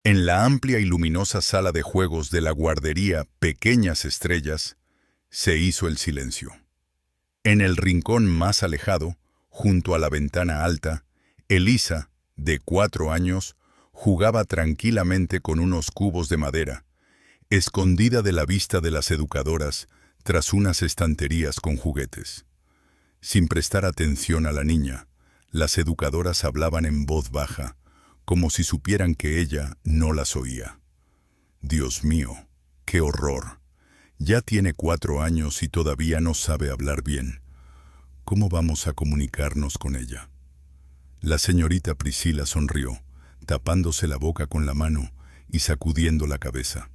En la amplia y luminosa sala de juegos de la guardería Pequeñas Estrellas, se hizo el silencio. En el rincón más alejado, junto a la ventana alta, Elisa, de 4 años, jugaba tranquilamente con unos cubos de madera, escondida de la vista de las educadoras tras unas estanterías con juguetes. Sin prestar atención a la niña, las educadoras hablaban en voz baja, como si supieran que ella no las oía. Dios mío, qué horror. Ya tiene 4 años y todavía no sabe hablar bien. ¿Cómo vamos a comunicarnos con ella? La señorita Priscila sonrió, tapándose la boca con la mano y sacudiendo la cabeza.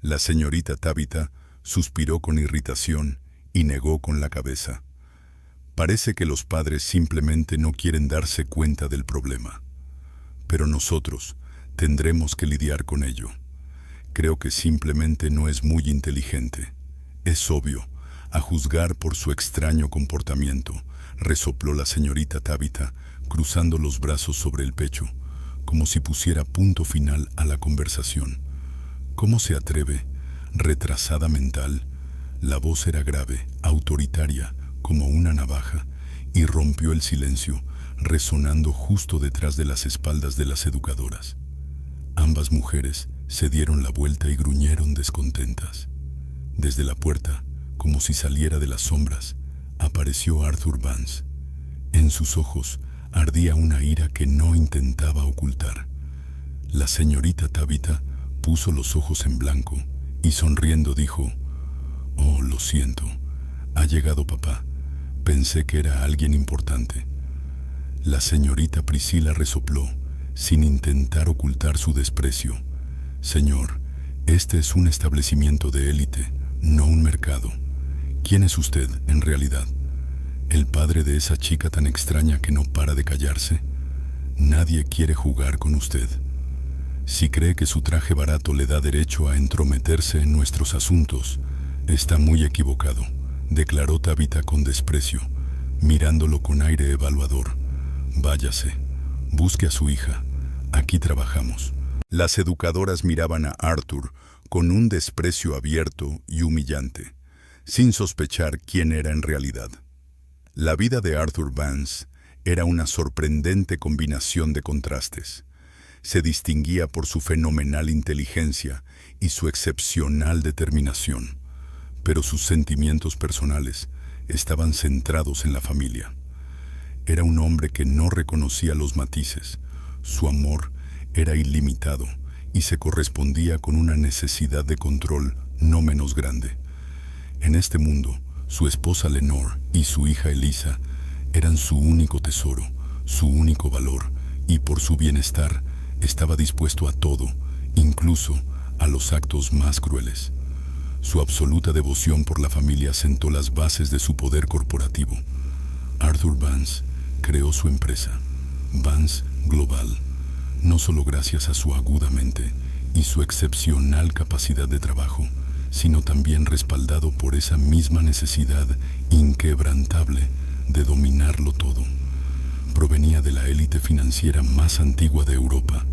La señorita Tabitha suspiró con irritación y negó con la cabeza. Parece que los padres simplemente no quieren darse cuenta del problema. Pero nosotros tendremos que lidiar con ello. Creo que simplemente no es muy inteligente. Es obvio, a juzgar por su extraño comportamiento, resopló la señorita Tabitha, cruzando los brazos sobre el pecho, como si pusiera punto final a la conversación. ¿Cómo se atreve? Retrasada mental. La voz era grave, autoritaria, como una navaja, y rompió el silencio, resonando justo detrás de las espaldas de las educadoras. Ambas mujeres se dieron la vuelta y gruñeron descontentas. Desde la puerta, como si saliera de las sombras, apareció Arthur Vance. En sus ojos ardía una ira que no intentaba ocultar. La señorita Tabitha puso los ojos en blanco y sonriendo dijo: «Oh, lo siento. Ha llegado papá. Pensé que era alguien importante». La señorita Priscila resopló, sin intentar ocultar su desprecio. «Señor, este es un establecimiento de élite, no un mercado. ¿Quién es usted, en realidad? ¿El padre de esa chica tan extraña que no para de callarse? Nadie quiere jugar con usted. Si cree que su traje barato le da derecho a entrometerse en nuestros asuntos, está muy equivocado», declaró Tabitha con desprecio, mirándolo con aire evaluador. «Váyase, busque a su hija. Aquí trabajamos». Las educadoras miraban a Arthur con un desprecio abierto y humillante, sin sospechar quién era en realidad. La vida de Arthur Vance era una sorprendente combinación de contrastes. Se distinguía por su fenomenal inteligencia y su excepcional determinación, pero sus sentimientos personales estaban centrados en la familia. Era un hombre que no reconocía los matices. Su amor era ilimitado y se correspondía con una necesidad de control no menos grande. En este mundo, su esposa Lenore y su hija Elisa eran su único tesoro, su único valor, y por su bienestar estaba dispuesto a todo, incluso a los actos más crueles. Su absoluta devoción por la familia sentó las bases de su poder corporativo. Arthur Vance creó su empresa, Vance Global, no solo gracias a su aguda mente y su excepcional capacidad de trabajo, sino también respaldado por esa misma necesidad inquebrantable de dominarlo todo. Provenía de la élite financiera más antigua de Europa,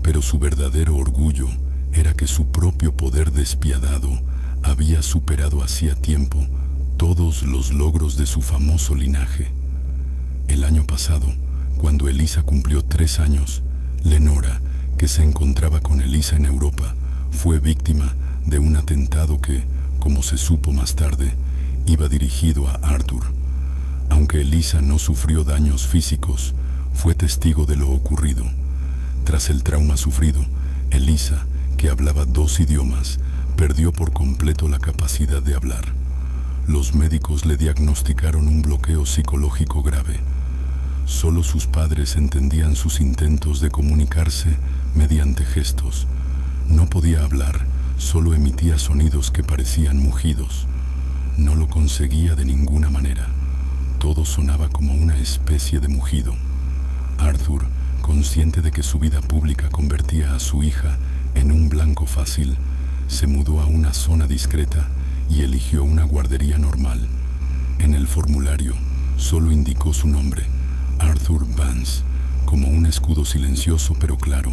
pero su verdadero orgullo era que su propio poder despiadado había superado hacía tiempo todos los logros de su famoso linaje. El año pasado, cuando Elisa cumplió 3 años, Lenora, que se encontraba con Elisa en Europa, fue víctima de un atentado que, como se supo más tarde, iba dirigido a Arthur. Aunque Elisa no sufrió daños físicos, fue testigo de lo ocurrido. Tras el trauma sufrido, Elisa, que hablaba 2 idiomas, perdió por completo la capacidad de hablar. Los médicos le diagnosticaron un bloqueo psicológico grave. Solo sus padres entendían sus intentos de comunicarse mediante gestos. No podía hablar, solo emitía sonidos que parecían mugidos. No lo conseguía de ninguna manera. Todo sonaba como una especie de mugido. Arthur, consciente de que su vida pública convertía a su hija en un blanco fácil, se mudó a una zona discreta y eligió una guardería normal. En el formulario solo indicó su nombre, Arthur Vance, como un escudo silencioso pero claro,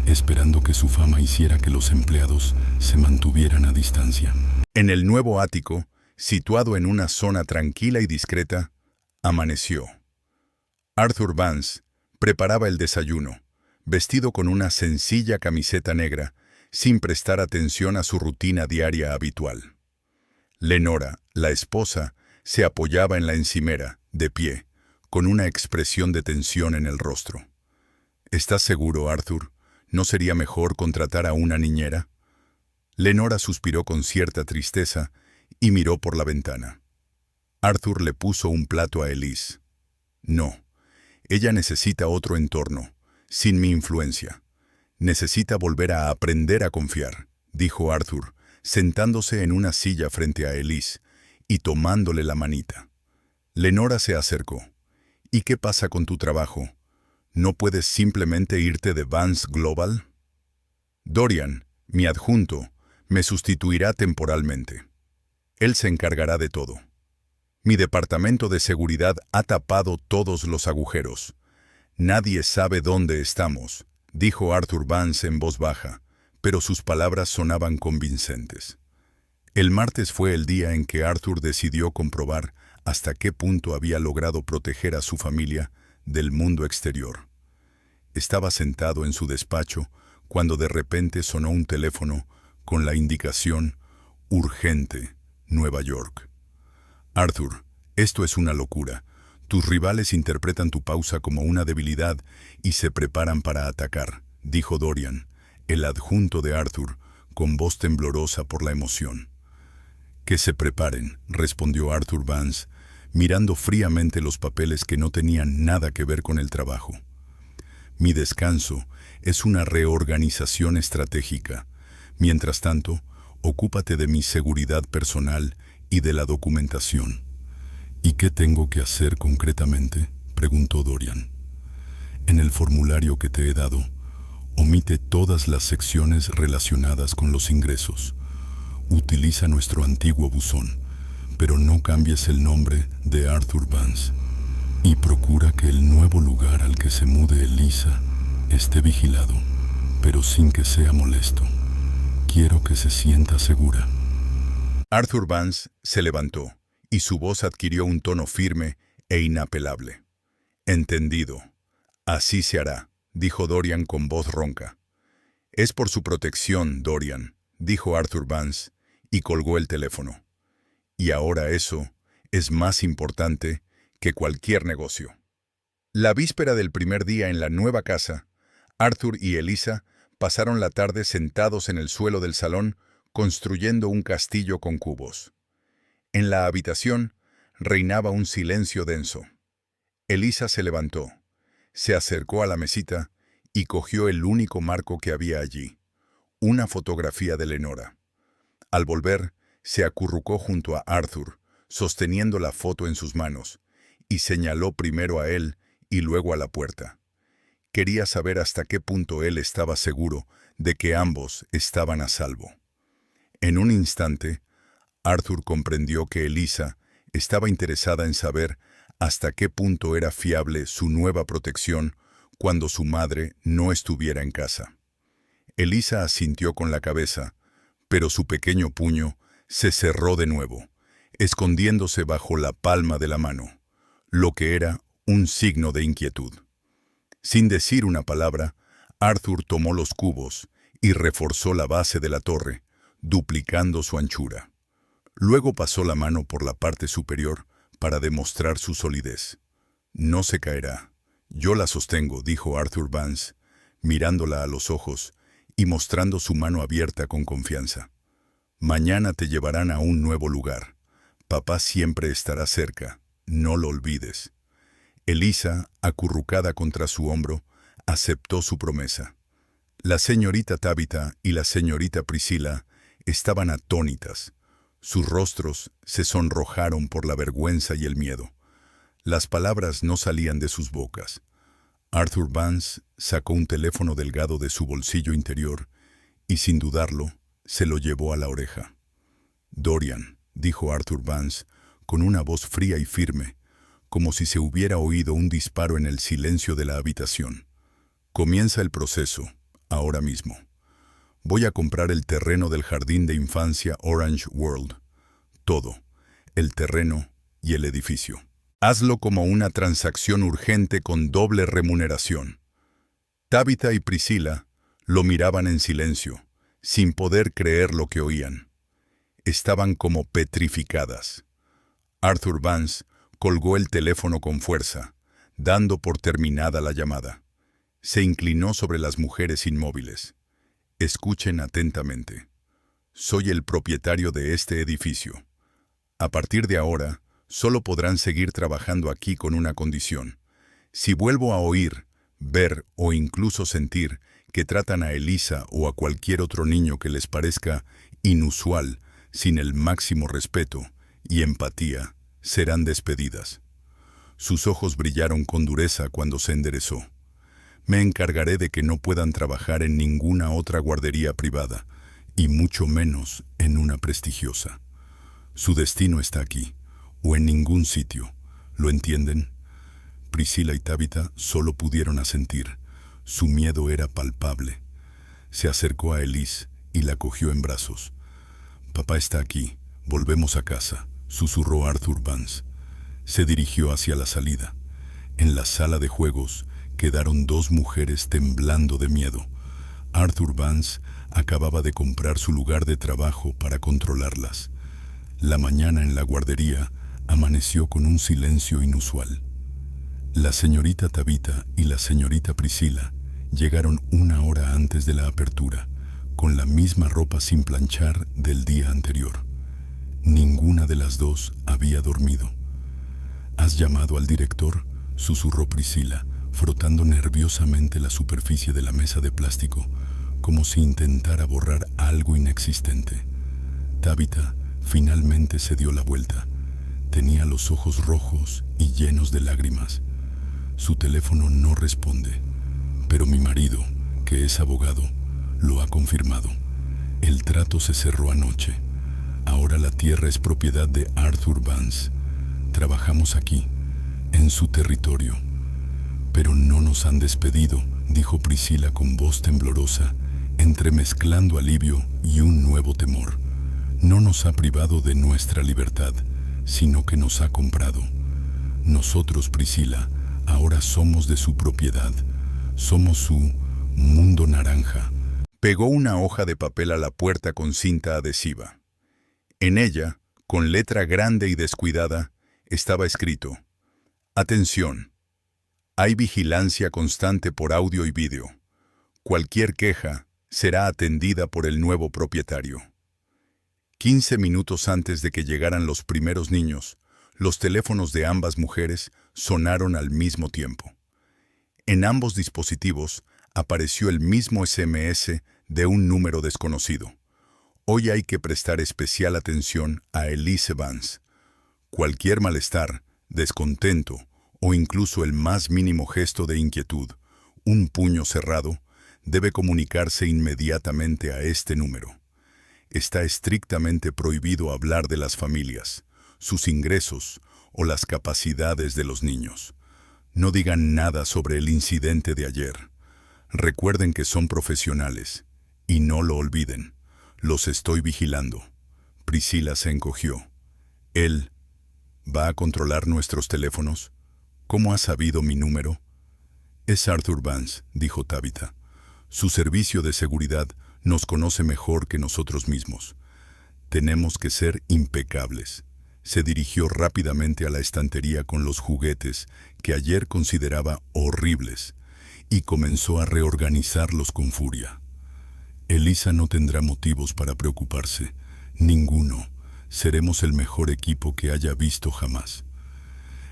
esperando que su fama hiciera que los empleados se mantuvieran a distancia. En el nuevo ático, situado en una zona tranquila y discreta, amaneció. Arthur Vance preparaba el desayuno, vestido con una sencilla camiseta negra, sin prestar atención a su rutina diaria habitual. Lenora, la esposa, se apoyaba en la encimera, de pie, con una expresión de tensión en el rostro. ¿Estás seguro, Arthur? ¿No sería mejor contratar a una niñera? Lenora suspiró con cierta tristeza y miró por la ventana. Arthur le puso un plato a Elise. No, ella necesita otro entorno, sin mi influencia. Necesita volver a aprender a confiar, dijo Arthur, sentándose en una silla frente a Elise y tomándole la manita. Lenora se acercó. ¿Y qué pasa con tu trabajo? ¿No puedes simplemente irte de Vance Global? Dorian, mi adjunto, me sustituirá temporalmente. Él se encargará de todo. Mi departamento de seguridad ha tapado todos los agujeros. Nadie sabe dónde estamos, dijo Arthur Vance en voz baja, pero sus palabras sonaban convincentes. El martes fue el día en que Arthur decidió comprobar hasta qué punto había logrado proteger a su familia del mundo exterior. Estaba sentado en su despacho cuando de repente sonó un teléfono con la indicación «Urgente, Nueva York». «Arthur, esto es una locura. Tus rivales interpretan tu pausa como una debilidad y se preparan para atacar», dijo Dorian, el adjunto de Arthur, con voz temblorosa por la emoción. «Que se preparen», respondió Arthur Vance, mirando fríamente los papeles que no tenían nada que ver con el trabajo. «Mi descanso es una reorganización estratégica. Mientras tanto, ocúpate de mi seguridad personal y de la documentación». «¿Y qué tengo que hacer concretamente?», preguntó Dorian. «En el formulario que te he dado, omite todas las secciones relacionadas con los ingresos. Utiliza nuestro antiguo buzón, pero no cambies el nombre de Arthur Vance. Y procura que el nuevo lugar al que se mude Elisa esté vigilado, pero sin que sea molesto. Quiero que se sienta segura». Arthur Vance se levantó y su voz adquirió un tono firme e inapelable. «Entendido. Así se hará», dijo Dorian con voz ronca. «Es por su protección, Dorian», dijo Arthur Vance, y colgó el teléfono. «Y ahora eso es más importante que cualquier negocio». La víspera del primer día en la nueva casa, Arthur y Elisa pasaron la tarde sentados en el suelo del salón construyendo un castillo con cubos. En la habitación reinaba un silencio denso. Elisa se levantó, se acercó a la mesita y cogió el único marco que había allí, una fotografía de Lenora. Al volver, se acurrucó junto a Arthur, sosteniendo la foto en sus manos, y señaló primero a él y luego a la puerta. Quería saber hasta qué punto él estaba seguro de que ambos estaban a salvo. En un instante, Arthur comprendió que Elisa estaba interesada en saber hasta qué punto era fiable su nueva protección cuando su madre no estuviera en casa. Elisa asintió con la cabeza, pero su pequeño puño se cerró de nuevo, escondiéndose bajo la palma de la mano, lo que era un signo de inquietud. Sin decir una palabra, Arthur tomó los cubos y reforzó la base de la torre, duplicando su anchura. Luego pasó la mano por la parte superior para demostrar su solidez. «No se caerá. Yo la sostengo», dijo Arthur Vance, mirándola a los ojos y mostrando su mano abierta con confianza. «Mañana te llevarán a un nuevo lugar. Papá siempre estará cerca. No lo olvides». Elisa, acurrucada contra su hombro, aceptó su promesa. La señorita Tabitha y la señorita Priscilla estaban atónitas. Sus rostros se sonrojaron por la vergüenza y el miedo. Las palabras no salían de sus bocas. Arthur Vance sacó un teléfono delgado de su bolsillo interior y, sin dudarlo, se lo llevó a la oreja. «Dorian», dijo Arthur Vance, con una voz fría y firme, como si se hubiera oído un disparo en el silencio de la habitación. «Comienza el proceso, ahora mismo. Voy a comprar el terreno del jardín de infancia Orange World. Todo, el terreno y el edificio. Hazlo como una transacción urgente con doble remuneración. Tabitha y Priscilla lo miraban en silencio, sin poder creer lo que oían. Estaban como petrificadas. Arthur Vance colgó el teléfono con fuerza, dando por terminada la llamada. Se inclinó sobre las mujeres inmóviles. Escuchen atentamente. Soy el propietario de este edificio. A partir de ahora, solo podrán seguir trabajando aquí con una condición. Si vuelvo a oír, ver o incluso sentir que tratan a Elisa o a cualquier otro niño que les parezca inusual, sin el máximo respeto y empatía, serán despedidas. Sus ojos brillaron con dureza cuando se enderezó. Me encargaré de que no puedan trabajar en ninguna otra guardería privada, y mucho menos en una prestigiosa. Su destino está aquí, o en ningún sitio. ¿Lo entienden? Priscilla y Tabitha solo pudieron asentir. Su miedo era palpable. Se acercó a Elise y la cogió en brazos. «Papá está aquí. Volvemos a casa», susurró Arthur Vance. Se dirigió hacia la salida. En la sala de juegos quedaron dos mujeres temblando de miedo. Arthur Vance acababa de comprar su lugar de trabajo para controlarlas. La mañana en la guardería amaneció con un silencio inusual. La señorita Tabitha y la señorita Priscilla llegaron una hora antes de la apertura, con la misma ropa sin planchar del día anterior. Ninguna de las dos había dormido. «¿Has llamado al director?», susurró Priscilla, frotando nerviosamente la superficie de la mesa de plástico, como si intentara borrar algo inexistente. Tabitha finalmente se dio la vuelta. Tenía los ojos rojos y llenos de lágrimas. Su teléfono no responde, pero mi marido, que es abogado, lo ha confirmado. El trato se cerró anoche. Ahora la tierra es propiedad de Arthur Vance. Trabajamos aquí, en su territorio. «Pero no nos han despedido», dijo Priscilla con voz temblorosa, entremezclando alivio y un nuevo temor. «No nos ha privado de nuestra libertad, sino que nos ha comprado. Nosotros, Priscilla, ahora somos de su propiedad. Somos su mundo naranja». Pegó una hoja de papel a la puerta con cinta adhesiva. En ella, con letra grande y descuidada, estaba escrito: «Atención. Hay vigilancia constante por audio y vídeo. Cualquier queja será atendida por el nuevo propietario». 15 minutos antes de que llegaran los primeros niños, los teléfonos de ambas mujeres sonaron al mismo tiempo. En ambos dispositivos apareció el mismo SMS de un número desconocido. Hoy hay que prestar especial atención a Elise Vance. Cualquier malestar, descontento o incluso el más mínimo gesto de inquietud, un puño cerrado, debe comunicarse inmediatamente a este número. Está estrictamente prohibido hablar de las familias, sus ingresos o las capacidades de los niños. No digan nada sobre el incidente de ayer. Recuerden que son profesionales y no lo olviden. Los estoy vigilando. Priscilla se encogió. «¿Él va a controlar nuestros teléfonos? ¿Cómo ha sabido mi número?» «Es Arthur Vance», dijo Tabitha. «Su servicio de seguridad nos conoce mejor que nosotros mismos. Tenemos que ser impecables». Se dirigió rápidamente a la estantería con los juguetes que ayer consideraba horribles y comenzó a reorganizarlos con furia. «Elisa no tendrá motivos para preocuparse. Ninguno. Seremos el mejor equipo que haya visto jamás».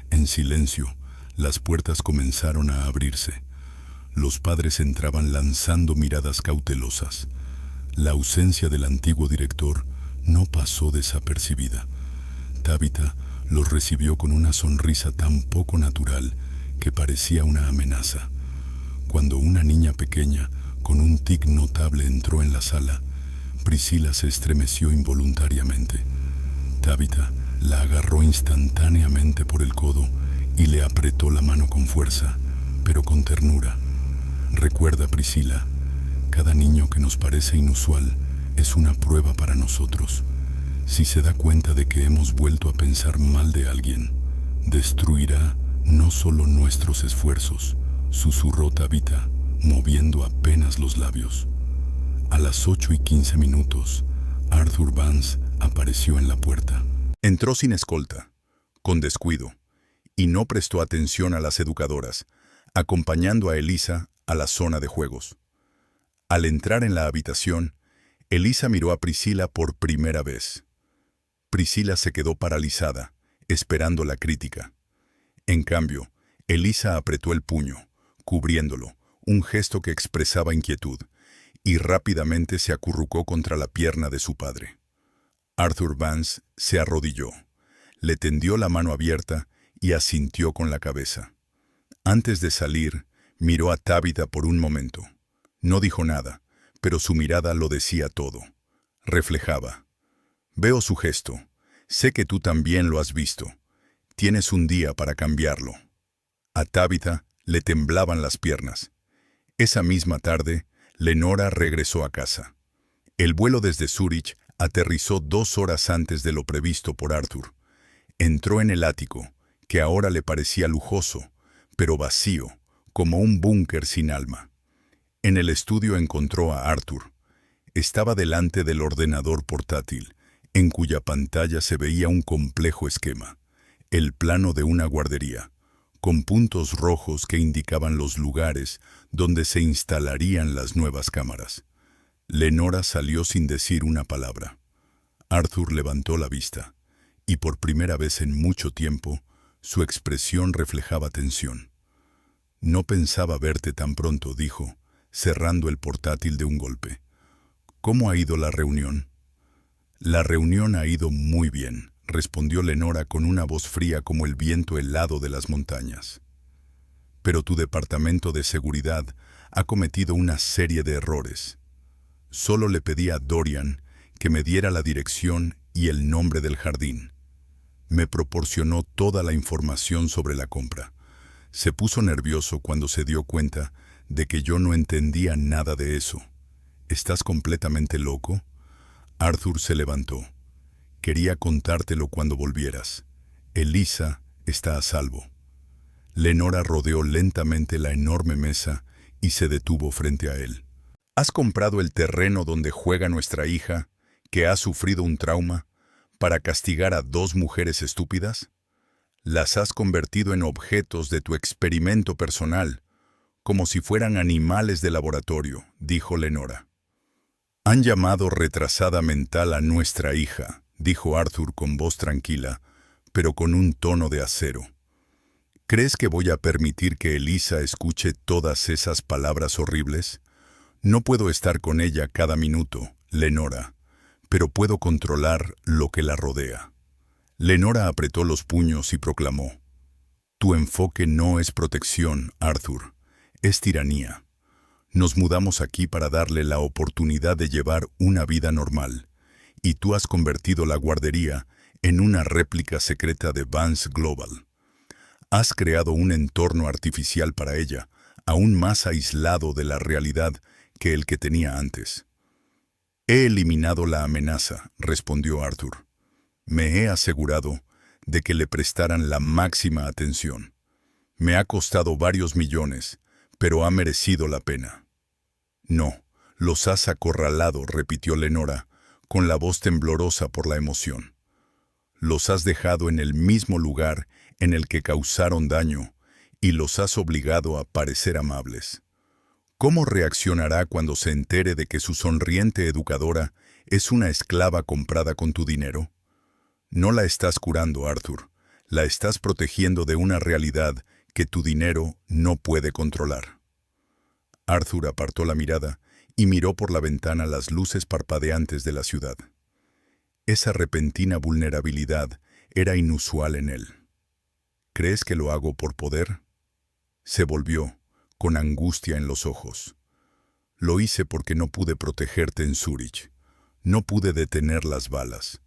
En silencio, las puertas comenzaron a abrirse. Los padres entraban lanzando miradas cautelosas. La ausencia del antiguo director no pasó desapercibida. Tabitha los recibió con una sonrisa tan poco natural que parecía una amenaza. Cuando una niña pequeña, con un tic notable, entró en la sala, Priscilla se estremeció involuntariamente. Tabitha la agarró instantáneamente por el codo y le apretó la mano con fuerza, pero con ternura. «Recuerda, Priscilla, Cada niño que nos parece inusual es una prueba para nosotros. Si se da cuenta de que hemos vuelto a pensar mal de alguien, destruirá no solo nuestros esfuerzos, susurró Tabitha, moviendo apenas los labios. A las 8:15, Arthur Vance apareció en la puerta. Entró sin escolta, con descuido, y no prestó atención a las educadoras, acompañando a Elisa a la zona de juegos. Al entrar en la habitación, Elisa miró a Priscila por primera vez. Priscila se quedó paralizada, esperando la crítica. En cambio, Elisa apretó el puño, cubriéndolo, un gesto que expresaba inquietud, y rápidamente se acurrucó contra la pierna de su padre. Arthur Vance se arrodilló, le tendió la mano abierta y asintió con la cabeza. Antes de salir, miró a Tabitha por un momento. No dijo nada, pero su mirada lo decía todo. Reflejaba. Veo su gesto. Sé que tú también lo has visto. Tienes un día para cambiarlo. A Tabitha le temblaban las piernas. Esa misma tarde, Lenora regresó a casa. El vuelo desde Zúrich aterrizó 2 horas antes de lo previsto por Arthur. Entró en el ático, que ahora le parecía lujoso, pero vacío, como un búnker sin alma. En el estudio encontró a Arthur. Estaba delante del ordenador portátil, en cuya pantalla se veía un complejo esquema, el plano de una guardería, con puntos rojos que indicaban los lugares donde se instalarían las nuevas cámaras. Lenora salió sin decir una palabra. Arthur levantó la vista, y por primera vez en mucho tiempo, su expresión reflejaba tensión. «No pensaba verte tan pronto», dijo, cerrando el portátil de un golpe. «¿Cómo ha ido la reunión?» «La reunión ha ido muy bien», respondió Lenora con una voz fría como el viento helado de las montañas. «Pero tu departamento de seguridad ha cometido una serie de errores. Solo le pedí a Dorian que me diera la dirección y el nombre del jardín. Me proporcionó toda la información sobre la compra. Se puso nervioso cuando se dio cuenta de que yo no entendía nada de eso. ¿Estás completamente loco?» Arthur se levantó. «Quería contártelo cuando volvieras. Elisa está a salvo». Lenora rodeó lentamente la enorme mesa y se detuvo frente a él. «¿Has comprado el terreno donde juega nuestra hija, que ha sufrido un trauma, para castigar a 2 mujeres estúpidas? Las has convertido en objetos de tu experimento personal, como si fueran animales de laboratorio», dijo Lenora. «Han llamado retrasada mental a nuestra hija», dijo Arthur con voz tranquila, pero con un tono de acero. «¿Crees que voy a permitir que Elisa escuche todas esas palabras horribles? No puedo estar con ella cada minuto, Lenora, pero puedo controlar lo que la rodea». Lenora apretó los puños y proclamó: «Tu enfoque no es protección, Arthur, es tiranía. Nos mudamos aquí para darle la oportunidad de llevar una vida normal, y tú has convertido la guardería en una réplica secreta de Vance Global. Has creado un entorno artificial para ella, aún más aislado de la realidad que el que tenía antes». «He eliminado la amenaza», respondió Arthur. «Me he asegurado de que le prestaran la máxima atención. Me ha costado varios millones, pero ha merecido la pena». «No, los has acorralado», repitió Lenora, con la voz temblorosa por la emoción. «Los has dejado en el mismo lugar en el que causaron daño y los has obligado a parecer amables. ¿Cómo reaccionará cuando se entere de que su sonriente educadora es una esclava comprada con tu dinero? No la estás curando, Arthur. La estás protegiendo de una realidad que tu dinero no puede controlar». Arthur apartó la mirada y miró por la ventana las luces parpadeantes de la ciudad. Esa repentina vulnerabilidad era inusual en él. «¿Crees que lo hago por poder?». Se volvió, con angustia en los ojos. «Lo hice porque no pude protegerte en Zúrich. No pude detener las balas.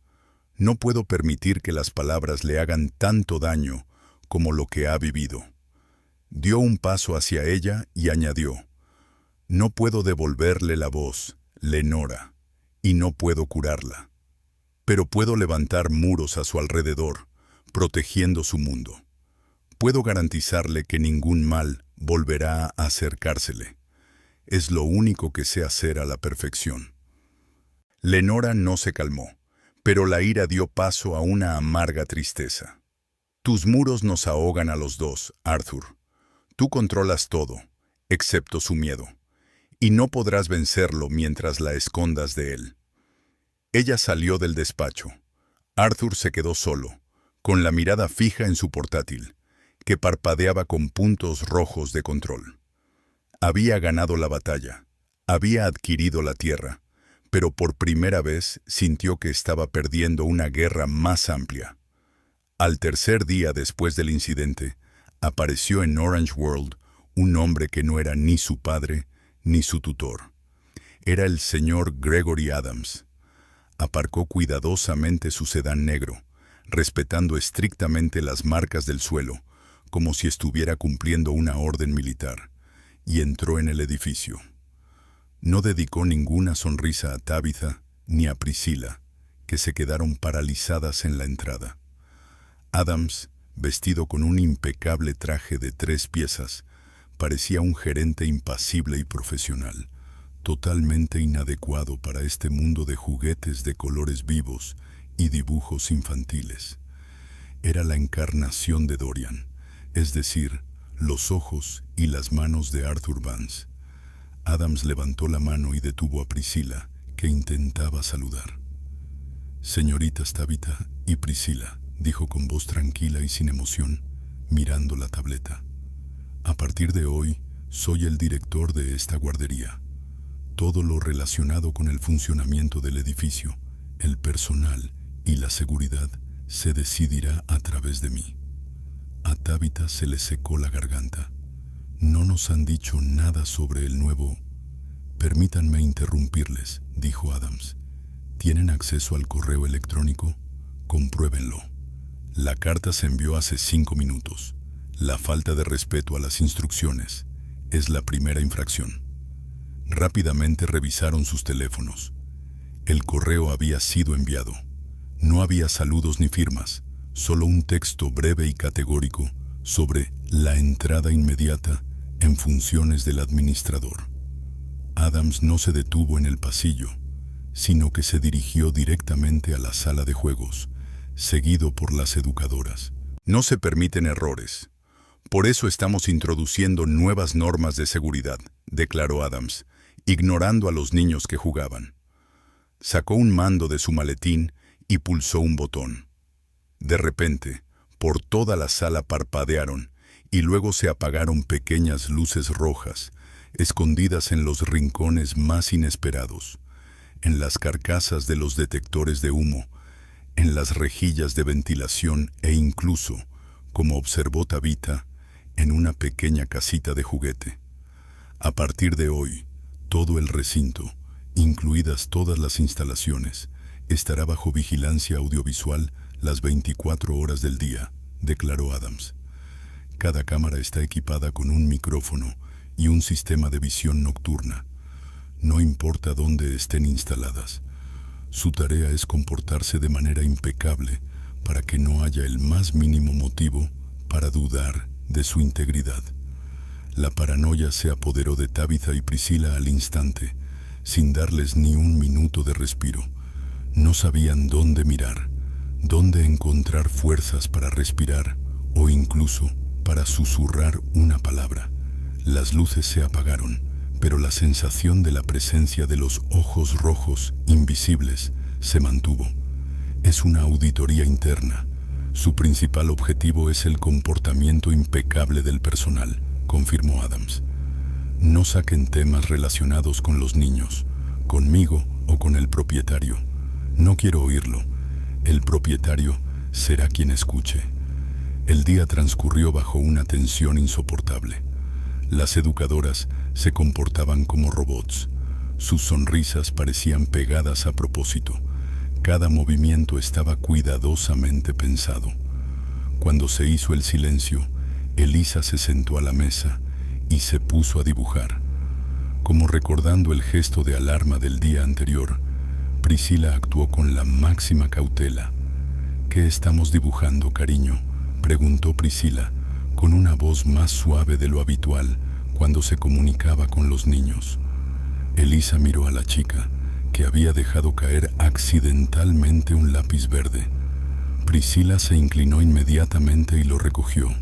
No puedo permitir que las palabras le hagan tanto daño como lo que ha vivido». Dio un paso hacia ella y añadió: No puedo devolverle la voz, Lenora, y no puedo curarla. Pero puedo levantar muros a su alrededor, protegiendo su mundo. Puedo garantizarle que ningún mal volverá a acercársele. Es lo único que sé hacer a la perfección. Lenora no se calmó, pero la ira dio paso a una amarga tristeza. Tus muros nos ahogan a los dos, Arthur. Tú controlas todo, excepto su miedo, y no podrás vencerlo mientras la escondas de él. Ella salió del despacho. Arthur se quedó solo, con la mirada fija en su portátil, que parpadeaba con puntos rojos de control. Había ganado la batalla, había adquirido la tierra, pero por primera vez sintió que estaba perdiendo una guerra más amplia. Al tercer día después del incidente, apareció en Orange World un hombre que no era ni su padre ni su tutor. Era el señor Gregory Adams. Aparcó cuidadosamente su sedán negro, respetando estrictamente las marcas del suelo, como si estuviera cumpliendo una orden militar, y entró en el edificio. No dedicó ninguna sonrisa a Tabitha ni a Priscilla, que se quedaron paralizadas en la entrada. Adams, vestido con un impecable traje de 3 piezas, parecía un gerente impasible y profesional, totalmente inadecuado para este mundo de juguetes de colores vivos y dibujos infantiles. Era la encarnación de Dorian, es decir, los ojos y las manos de Arthur Vance. Adams levantó la mano y detuvo a Priscilla, que intentaba saludar. «Señoritas Tabitha y Priscilla», dijo con voz tranquila y sin emoción, mirando la tableta. «A partir de hoy, soy el director de esta guardería. Todo lo relacionado con el funcionamiento del edificio, el personal y la seguridad se decidirá a través de mí». A Tabitha se le secó la garganta. «No nos han dicho nada sobre el nuevo...». «Permítanme interrumpirles», dijo Adams. «¿Tienen acceso al correo electrónico? Compruébenlo. La carta se envió hace 5 minutos. La falta de respeto a las instrucciones es la primera infracción». Rápidamente revisaron sus teléfonos. El correo había sido enviado. No había saludos ni firmas, solo un texto breve y categórico sobre la entrada inmediata en funciones del administrador. Adams no se detuvo en el pasillo, sino que se dirigió directamente a la sala de juegos, seguido por las educadoras. «No se permiten errores. Por eso estamos introduciendo nuevas normas de seguridad», declaró Adams, ignorando a los niños que jugaban. Sacó un mando de su maletín y pulsó un botón. De repente, por toda la sala parpadearon y luego se apagaron pequeñas luces rojas, escondidas en los rincones más inesperados, en las carcasas de los detectores de humo, en las rejillas de ventilación e incluso, como observó Tabitha, en una pequeña casita de juguete. A partir de hoy, todo el recinto, incluidas todas las instalaciones, estará bajo vigilancia audiovisual las 24 horas del día, declaró Adams. Cada cámara está equipada con un micrófono y un sistema de visión nocturna. No importa dónde estén instaladas. Su tarea es comportarse de manera impecable para que no haya el más mínimo motivo para dudar de su integridad. La paranoia se apoderó de Tabitha y Priscilla al instante, sin darles ni un minuto de respiro. No sabían dónde mirar, dónde encontrar fuerzas para respirar o incluso para susurrar una palabra. Las luces se apagaron, pero la sensación de la presencia de los ojos rojos invisibles se mantuvo. Es una auditoría interna. Su principal objetivo es el comportamiento impecable del personal, confirmó Adams. No saquen temas relacionados con los niños, conmigo o con el propietario. No quiero oírlo. El propietario será quien escuche. El día transcurrió bajo una tensión insoportable. Las educadoras se comportaban como robots. Sus sonrisas parecían pegadas a propósito. Cada movimiento estaba cuidadosamente pensado. Cuando se hizo el silencio, Elisa se sentó a la mesa y se puso a dibujar. Como recordando el gesto de alarma del día anterior, Priscila actuó con la máxima cautela. «¿Qué estamos dibujando, cariño?», preguntó Priscila, con una voz más suave de lo habitual cuando se comunicaba con los niños. Elisa miró a la chica, que había dejado caer accidentalmente un lápiz verde. Priscila se inclinó inmediatamente y lo recogió.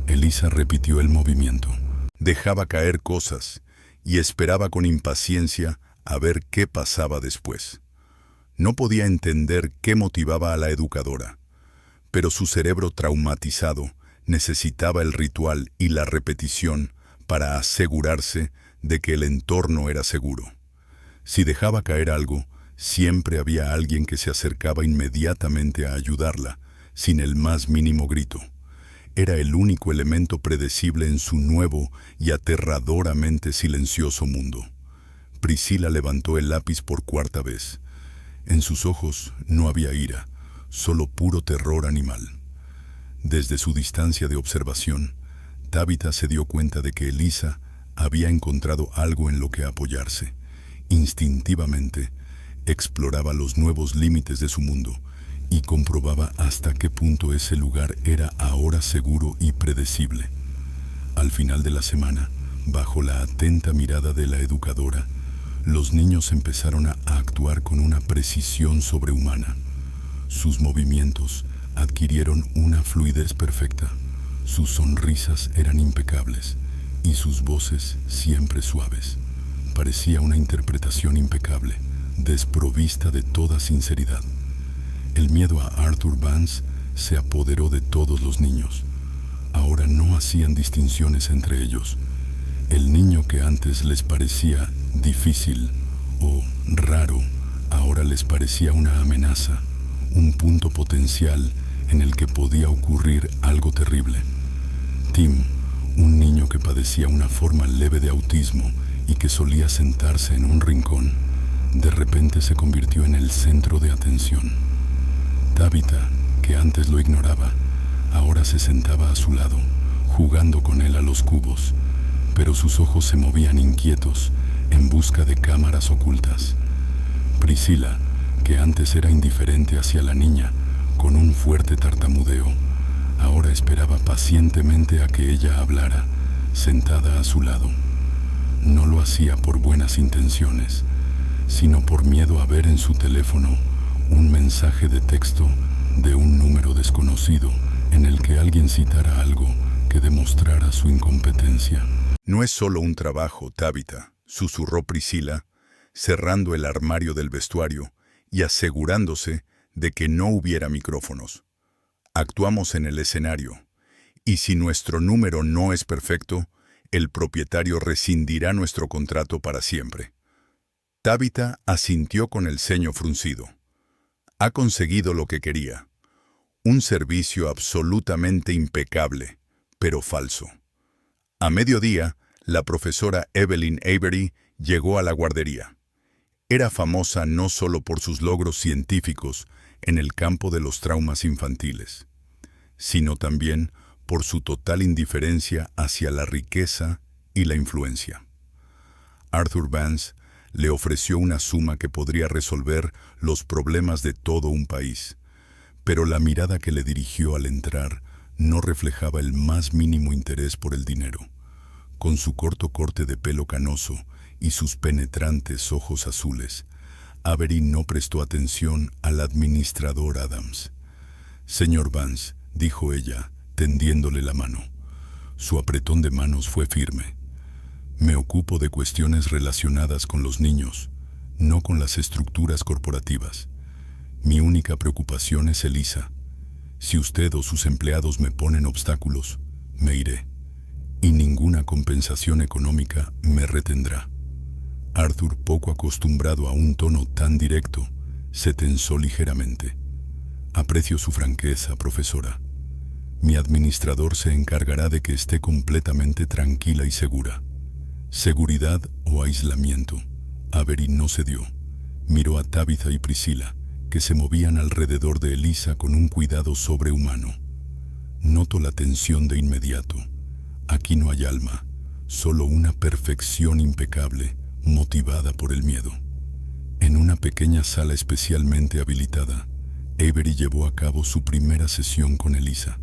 Elisa repitió el movimiento. Dejaba caer cosas y esperaba con impaciencia a ver qué pasaba después. No podía entender qué motivaba a la educadora, pero su cerebro traumatizado necesitaba el ritual y la repetición para asegurarse de que el entorno era seguro. Si dejaba caer algo, siempre había alguien que se acercaba inmediatamente a ayudarla, sin el más mínimo grito. Era el único elemento predecible en su nuevo y aterradoramente silencioso mundo. Priscila levantó el lápiz por cuarta vez. En sus ojos no había ira, solo puro terror animal. Desde su distancia de observación, Tabitha se dio cuenta de que Elisa había encontrado algo en lo que apoyarse. Instintivamente, exploraba los nuevos límites de su mundo y comprobaba hasta qué punto ese lugar era ahora seguro y predecible. Al final de la semana, bajo la atenta mirada de la educadora, los niños empezaron a actuar con una precisión sobrehumana. Sus movimientos adquirieron una fluidez perfecta, sus sonrisas eran impecables y sus voces siempre suaves. Parecía una interpretación impecable, desprovista de toda sinceridad. El miedo a Arthur Vance se apoderó de todos los niños. Ahora no hacían distinciones entre ellos. El niño que antes les parecía difícil o raro, ahora les parecía una amenaza, un punto potencial en el que podía ocurrir algo terrible. Tim, un niño que padecía una forma leve de autismo y que solía sentarse en un rincón, de repente se convirtió en el centro de atención. Tabitha, que antes lo ignoraba, ahora se sentaba a su lado, jugando con él a los cubos, pero sus ojos se movían inquietos en busca de cámaras ocultas. Priscila, que antes era indiferente hacia la niña, con un fuerte tartamudeo, ahora esperaba pacientemente a que ella hablara, sentada a su lado. No lo hacía por buenas intenciones, sino por miedo a ver en su teléfono un mensaje de texto de un número desconocido en el que alguien citara algo que demostrara su incompetencia. «No es solo un trabajo, Tabitha», susurró Priscila, cerrando el armario del vestuario y asegurándose de que no hubiera micrófonos. «Actuamos en el escenario, y si nuestro número no es perfecto, el propietario rescindirá nuestro contrato para siempre». Tabitha asintió con el ceño fruncido. Ha conseguido lo que quería. Un servicio absolutamente impecable, pero falso. A mediodía, la profesora Evelyn Avery llegó a la guardería. Era famosa no solo por sus logros científicos en el campo de los traumas infantiles, sino también por su total indiferencia hacia la riqueza y la influencia. Arthur Vance le ofreció una suma que podría resolver los problemas de todo un país, pero la mirada que le dirigió al entrar no reflejaba el más mínimo interés por el dinero. Con su corto corte de pelo canoso y sus penetrantes ojos azules, Avery no prestó atención al administrador Adams. «Señor Vance», dijo ella, tendiéndole la mano. Su apretón de manos fue firme. «Me ocupo de cuestiones relacionadas con los niños, no con las estructuras corporativas. Mi única preocupación es Elisa. Si usted o sus empleados me ponen obstáculos, me iré, y ninguna compensación económica me retendrá». Arthur, poco acostumbrado a un tono tan directo, se tensó ligeramente. «Aprecio su franqueza, profesora. Mi administrador se encargará de que esté completamente tranquila y segura». ¿Seguridad o aislamiento? Avery no cedió. Miró a Tabitha y Priscila, que se movían alrededor de Elisa con un cuidado sobrehumano. Noto la tensión de inmediato. Aquí no hay alma, solo una perfección impecable, motivada por el miedo. En una pequeña sala especialmente habilitada, Avery llevó a cabo su primera sesión con Elisa.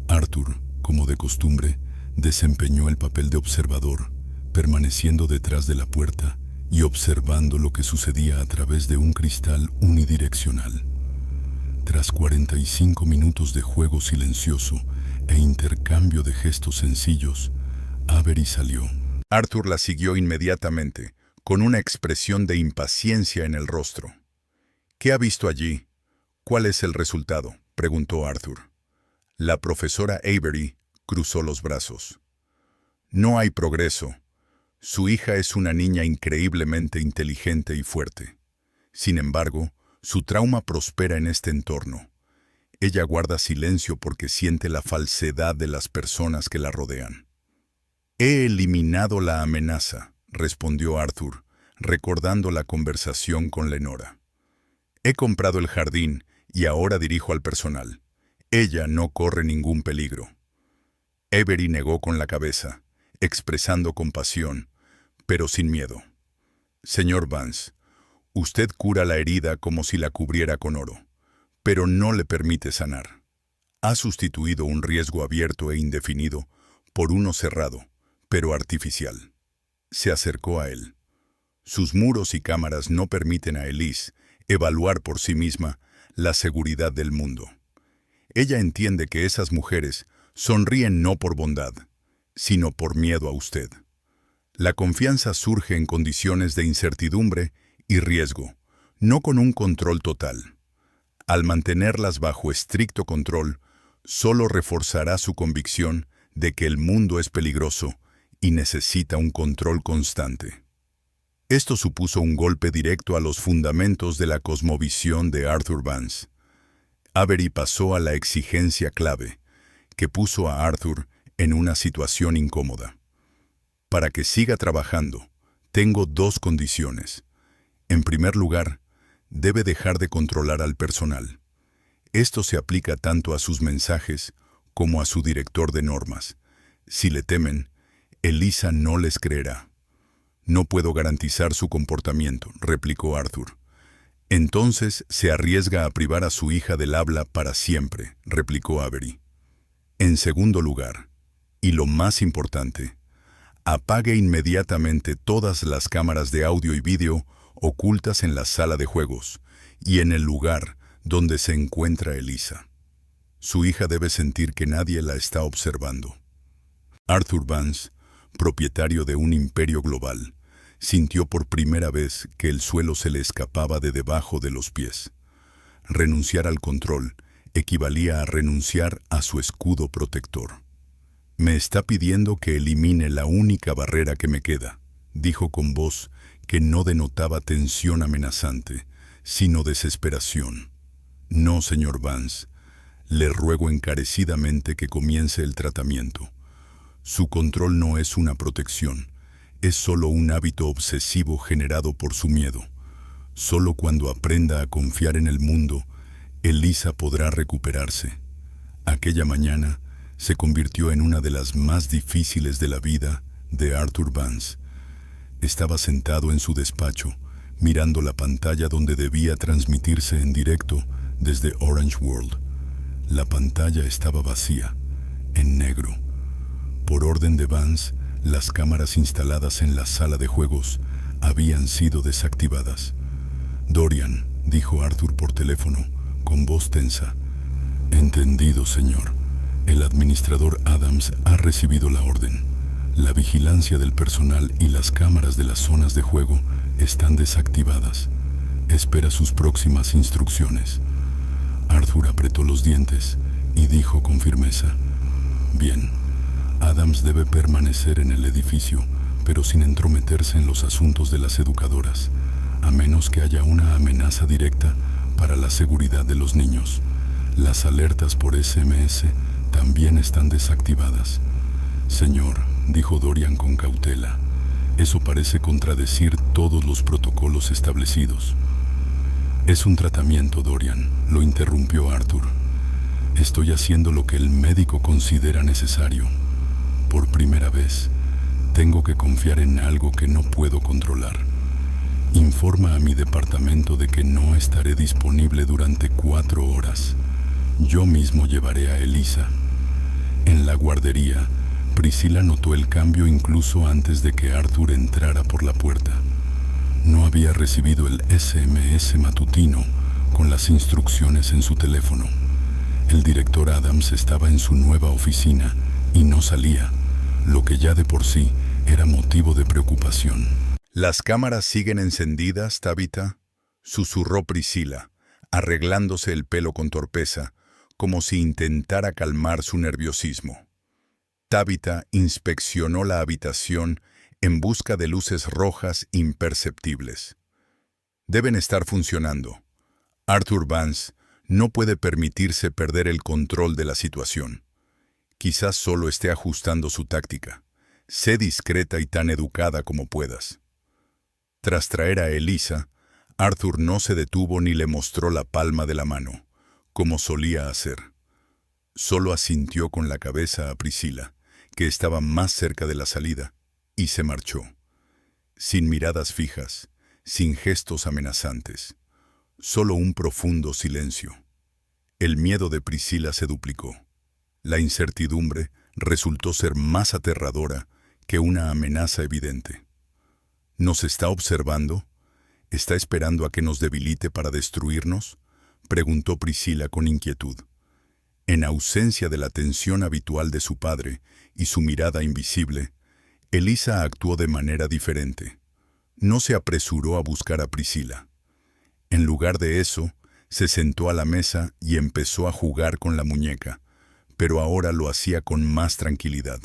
Arthur, como de costumbre, desempeñó el papel de observador, permaneciendo detrás de la puerta y observando lo que sucedía a través de un cristal unidireccional. Tras 45 minutos de juego silencioso e intercambio de gestos sencillos, Avery salió. Arthur la siguió inmediatamente, con una expresión de impaciencia en el rostro. ¿Qué ha visto allí? ¿Cuál es el resultado?, preguntó Arthur. La profesora Avery cruzó los brazos. No hay progreso. Su hija es una niña increíblemente inteligente y fuerte. Sin embargo, su trauma prospera en este entorno. Ella guarda silencio porque siente la falsedad de las personas que la rodean. He eliminado la amenaza, respondió Arthur, recordando la conversación con Lenora. He comprado el jardín y ahora dirijo al personal. Ella no corre ningún peligro. Avery negó con la cabeza, expresando compasión, pero sin miedo. Señor Vance, usted cura la herida como si la cubriera con oro, pero no le permite sanar. Ha sustituido un riesgo abierto e indefinido por uno cerrado, pero artificial. Se acercó a él. Sus muros y cámaras no permiten a Elise evaluar por sí misma la seguridad del mundo. Ella entiende que esas mujeres sonríen no por bondad, sino por miedo a usted. La confianza surge en condiciones de incertidumbre y riesgo, no con un control total. Al mantenerlas bajo estricto control, solo reforzará su convicción de que el mundo es peligroso y necesita un control constante. Esto supuso un golpe directo a los fundamentos de la cosmovisión de Arthur Vance. Avery pasó a la exigencia clave, que puso a Arthur en una situación incómoda. Para que siga trabajando, tengo dos condiciones. En primer lugar, debe dejar de controlar al personal. Esto se aplica tanto a sus mensajes como a su director de normas. Si le temen, Elisa no les creerá. No puedo garantizar su comportamiento, replicó Arthur. Entonces se arriesga a privar a su hija del habla para siempre, replicó Avery. En segundo lugar, y lo más importante, apague inmediatamente todas las cámaras de audio y vídeo ocultas en la sala de juegos y en el lugar donde se encuentra Elisa. Su hija debe sentir que nadie la está observando. Arthur Vance, propietario de un imperio global, sintió por primera vez que el suelo se le escapaba de debajo de los pies. Renunciar al control equivalía a renunciar a su escudo protector. Me está pidiendo que elimine la única barrera que me queda, dijo con voz que no denotaba tensión amenazante, sino desesperación. No, señor Vance, le ruego encarecidamente que comience el tratamiento. Su control no es una protección, es solo un hábito obsesivo generado por su miedo. Solo cuando aprenda a confiar en el mundo, Elisa podrá recuperarse. Aquella mañana se convirtió en una de las más difíciles de la vida de Arthur Vance. Estaba sentado en su despacho, mirando la pantalla donde debía transmitirse en directo desde Orange World. La pantalla estaba vacía, en negro. Por orden de Vance, las cámaras instaladas en la sala de juegos habían sido desactivadas. Dorian, dijo Arthur por teléfono, con voz tensa. Entendido, señor. El administrador Adams ha recibido la orden. La vigilancia del personal y las cámaras de las zonas de juego están desactivadas. Espera sus próximas instrucciones. Arthur apretó los dientes y dijo con firmeza: Bien, Adams debe permanecer en el edificio, pero sin entrometerse en los asuntos de las educadoras, a menos que haya una amenaza directa para la seguridad de los niños. Las alertas por SMS también están desactivadas. Señor, dijo Dorian con cautela, eso parece contradecir todos los protocolos establecidos. Es un tratamiento, Dorian, lo interrumpió Arthur. Estoy haciendo lo que el médico considera necesario. Por primera vez, Tengo que confiar en algo que no puedo controlar. Informa a mi departamento de que no estaré disponible durante 4 horas. Yo mismo llevaré a Elisa. En la guardería, Priscila notó el cambio incluso antes de que Arthur entrara por la puerta. No había recibido el SMS matutino con las instrucciones en su teléfono. El director Adams estaba en su nueva oficina y no salía, lo que ya de por sí era motivo de preocupación. «¿Las cámaras siguen encendidas, Tabitha?», susurró Priscila, arreglándose el pelo con torpeza, como si intentara calmar su nerviosismo. Tabitha inspeccionó la habitación en busca de luces rojas imperceptibles. «Deben estar funcionando. Arthur Vance no puede permitirse perder el control de la situación. Quizás solo esté ajustando su táctica. Sé discreta y tan educada como puedas». Tras traer a Elisa, Arthur no se detuvo ni le mostró la palma de la mano, como solía hacer. Solo asintió con la cabeza a Priscila, que estaba más cerca de la salida, y se marchó. Sin miradas fijas, sin gestos amenazantes, solo un profundo silencio. El miedo de Priscila se duplicó. La incertidumbre resultó ser más aterradora que una amenaza evidente. ¿Nos está observando? ¿Está esperando a que nos debilite para destruirnos?, preguntó Priscila con inquietud. En ausencia de la atención habitual de su padre y su mirada invisible, Elisa actuó de manera diferente. No se apresuró a buscar a Priscila. En lugar de eso, se sentó a la mesa y empezó a jugar con la muñeca, pero ahora lo hacía con más tranquilidad.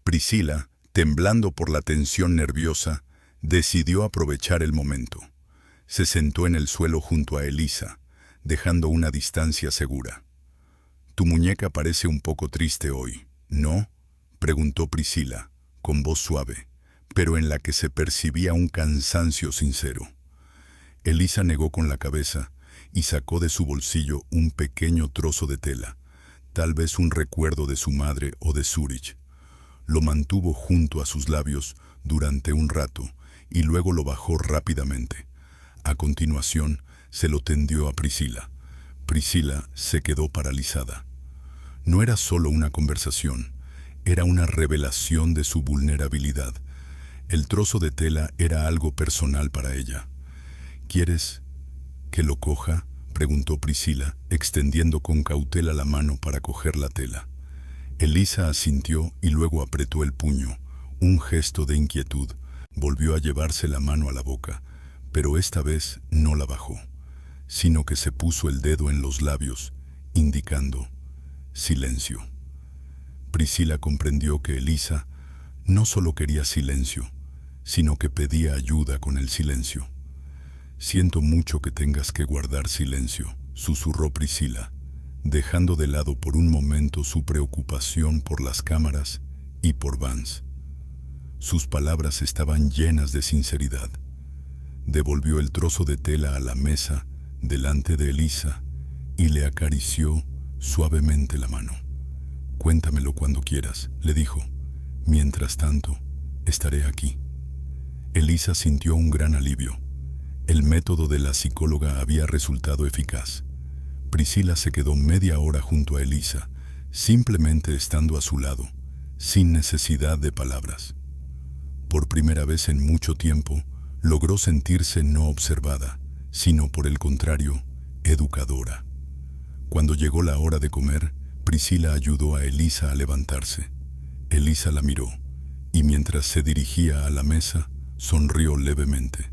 Priscila, temblando por la tensión nerviosa, decidió aprovechar el momento. Se sentó en el suelo junto a Elisa, dejando una distancia segura. «Tu muñeca parece un poco triste hoy, ¿no?», preguntó Priscila, con voz suave, pero en la que se percibía un cansancio sincero. Elisa negó con la cabeza y sacó de su bolsillo un pequeño trozo de tela, tal vez un recuerdo de su madre o de Zurich. Lo mantuvo junto a sus labios durante un rato y luego lo bajó rápidamente. A continuación, se lo tendió a Priscila. Priscila se quedó paralizada. No era solo una conversación, era una revelación de su vulnerabilidad. El trozo de tela era algo personal para ella. «¿Quieres que lo coja?», preguntó Priscila, extendiendo con cautela la mano para coger la tela. Elisa asintió y luego apretó el puño, un gesto de inquietud. Volvió a llevarse la mano a la boca, pero esta vez no la bajó, sino que se puso el dedo en los labios, indicando silencio. Priscila comprendió que Elisa no solo quería silencio, sino que pedía ayuda con el silencio. «Siento mucho que tengas que guardar silencio», susurró Priscila, dejando de lado por un momento su preocupación por las cámaras y por Vance. Sus palabras estaban llenas de sinceridad. Devolvió el trozo de tela a la mesa delante de Elisa y le acarició suavemente la mano. «Cuéntamelo cuando quieras», le dijo. «Mientras tanto, estaré aquí». Elisa sintió un gran alivio. El método de la psicóloga había resultado eficaz. Priscila se quedó media hora junto a Elisa, simplemente estando a su lado, sin necesidad de palabras. Por primera vez en mucho tiempo, logró sentirse no observada, sino por el contrario, educadora. Cuando llegó la hora de comer, Priscila ayudó a Elisa a levantarse. Elisa la miró, y mientras se dirigía a la mesa, sonrió levemente.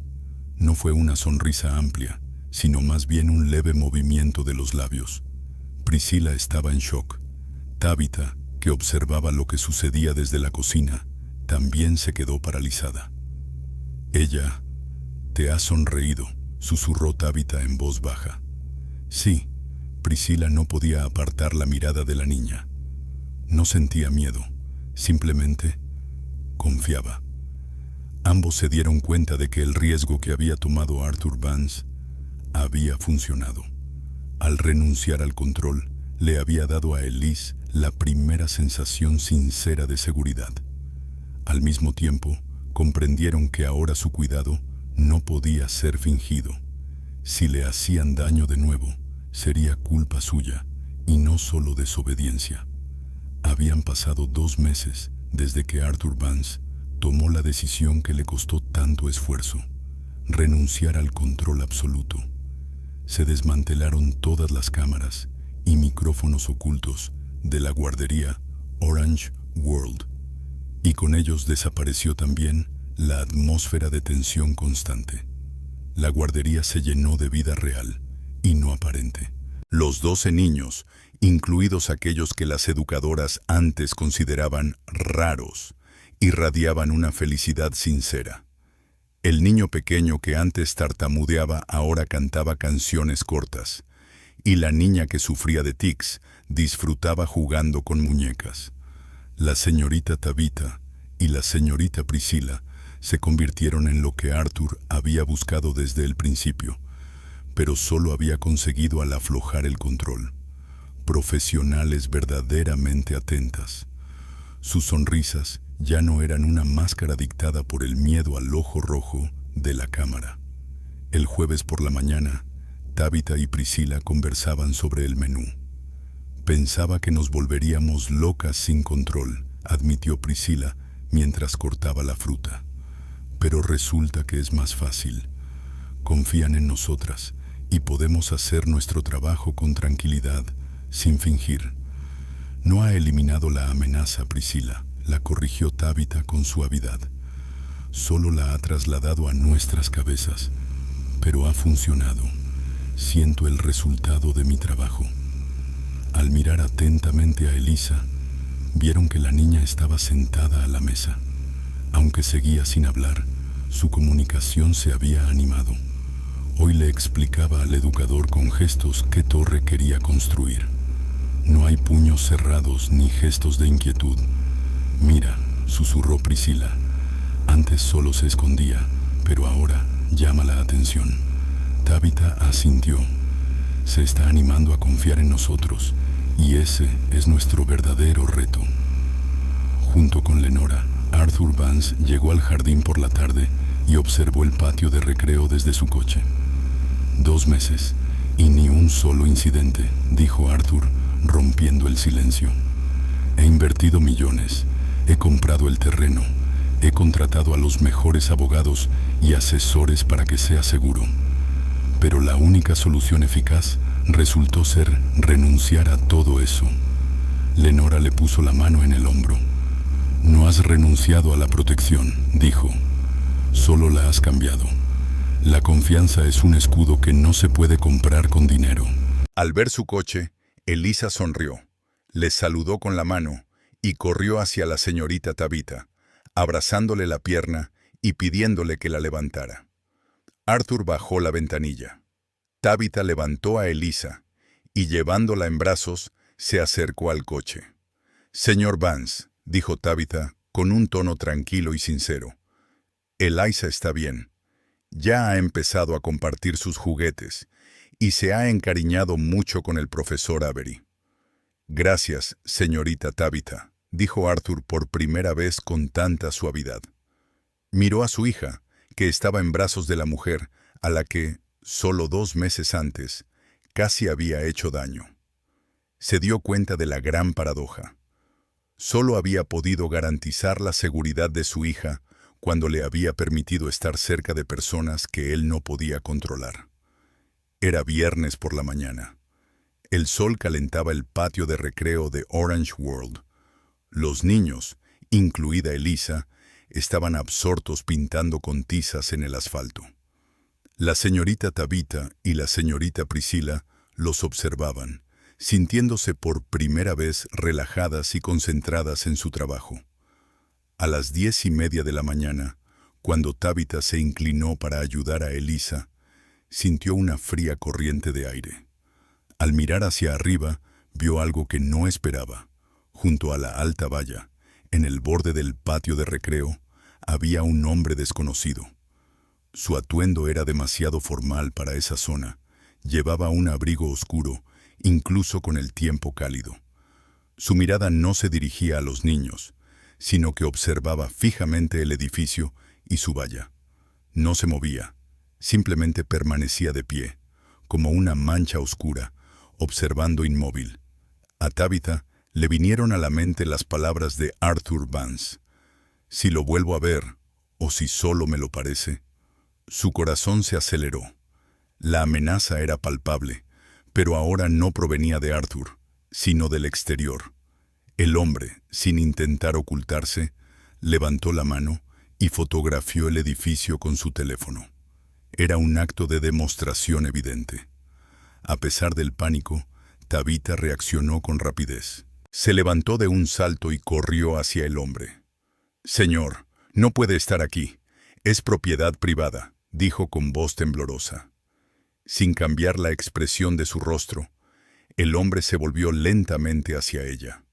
No fue una sonrisa amplia, sino más bien un leve movimiento de los labios. Priscila estaba en shock. Tabitha, que observaba lo que sucedía desde la cocina, también se quedó paralizada. «Ella te ha sonreído», susurró Tabitha en voz baja. «Sí». Priscila no podía apartar la mirada de la niña. No sentía miedo, simplemente confiaba. Ambos se dieron cuenta de que el riesgo que había tomado Arthur Vance había funcionado. Al renunciar al control, le había dado a Elise la primera sensación sincera de seguridad. Al mismo tiempo, comprendieron que ahora su cuidado no podía ser fingido. Si le hacían daño de nuevo, sería culpa suya y no solo desobediencia. Habían pasado 2 meses desde que Arthur Vance tomó la decisión que le costó tanto esfuerzo: renunciar al control absoluto. Se desmantelaron todas las cámaras y micrófonos ocultos de la guardería Orange World, y con ellos desapareció también la atmósfera de tensión constante. La guardería se llenó de vida real y no aparente. Los 12 niños, incluidos aquellos que las educadoras antes consideraban raros, irradiaban una felicidad sincera. El niño pequeño que antes tartamudeaba ahora cantaba canciones cortas, y la niña que sufría de tics disfrutaba jugando con muñecas. La señorita Tabitha y la señorita Priscilla se convirtieron en lo que Arthur había buscado desde el principio, pero solo había conseguido al aflojar el control. Profesionales verdaderamente atentas. Sus sonrisas ya no eran una máscara dictada por el miedo al ojo rojo de la cámara. El jueves por la mañana, Tabitha y Priscilla conversaban sobre el menú. Pensaba que nos volveríamos locas sin control, admitió Priscilla mientras cortaba la fruta. Pero resulta que es más fácil. Confían en nosotras y podemos hacer nuestro trabajo con tranquilidad, sin fingir. No ha eliminado la amenaza, Priscilla, la corrigió Tabitha con suavidad. Solo la ha trasladado a nuestras cabezas, pero ha funcionado. Siento el resultado de mi trabajo. Al mirar atentamente a Elisa, vieron que la niña estaba sentada a la mesa. Aunque seguía sin hablar, su comunicación se había animado. Hoy le explicaba al educador con gestos qué torre quería construir. No hay puños cerrados ni gestos de inquietud. Mira, susurró Priscilla. Antes solo se escondía, pero ahora llama la atención. Tabitha asintió. Se está animando a confiar en nosotros, y ese es nuestro verdadero reto. Junto con Lenora, Arthur Vance llegó al jardín por la tarde y observó el patio de recreo desde su coche. 2 meses, y ni un solo incidente, dijo Arthur, rompiendo el silencio. He invertido millones, he comprado el terreno, he contratado a los mejores abogados y asesores para que sea seguro. Pero la única solución eficaz resultó ser renunciar a todo eso. Lenora le puso la mano en el hombro. No has renunciado a la protección, dijo. Solo la has cambiado. La confianza es un escudo que no se puede comprar con dinero. Al ver su coche, Elisa sonrió, les saludó con la mano y corrió hacia la señorita Tabitha, abrazándole la pierna y pidiéndole que la levantara. Arthur bajó la ventanilla. Tabitha levantó a Elisa y, llevándola en brazos, se acercó al coche. «Señor Vance», dijo Tabitha con un tono tranquilo y sincero, «Elisa está bien. Ya ha empezado a compartir sus juguetes y se ha encariñado mucho con el profesor Avery». «Gracias, señorita Tabitha», dijo Arthur por primera vez con tanta suavidad. Miró a su hija, que estaba en brazos de la mujer a la que, solo 2 meses antes, casi había hecho daño. Se dio cuenta de la gran paradoja. Solo había podido garantizar la seguridad de su hija cuando le había permitido estar cerca de personas que él no podía controlar. Era viernes por la mañana. El sol calentaba el patio de recreo de Orange World. Los niños, incluida Elisa, estaban absortos pintando con tizas en el asfalto. La señorita Tabitha y la señorita Priscilla los observaban, sintiéndose por primera vez relajadas y concentradas en su trabajo. A las 10:30 de la mañana, cuando Tabitha se inclinó para ayudar a Elisa, sintió una fría corriente de aire. Al mirar hacia arriba, vio algo que no esperaba. Junto a la alta valla, en el borde del patio de recreo, había un hombre desconocido. Su atuendo era demasiado formal para esa zona. Llevaba un abrigo oscuro, incluso con el tiempo cálido. Su mirada no se dirigía a los niños, sino que observaba fijamente el edificio y su valla. No se movía, simplemente permanecía de pie, como una mancha oscura, observando inmóvil. A Tabitha le vinieron a la mente las palabras de Arthur Vance. Si lo vuelvo a ver, o si solo me lo parece. Su corazón se aceleró. La amenaza era palpable, pero ahora no provenía de Arthur, sino del exterior. El hombre, sin intentar ocultarse, levantó la mano y fotografió el edificio con su teléfono. Era un acto de demostración evidente. A pesar del pánico, Tabitha reaccionó con rapidez. Se levantó de un salto y corrió hacia el hombre. «Señor, no puede estar aquí. Es propiedad privada», dijo con voz temblorosa. Sin cambiar la expresión de su rostro, el hombre se volvió lentamente hacia ella.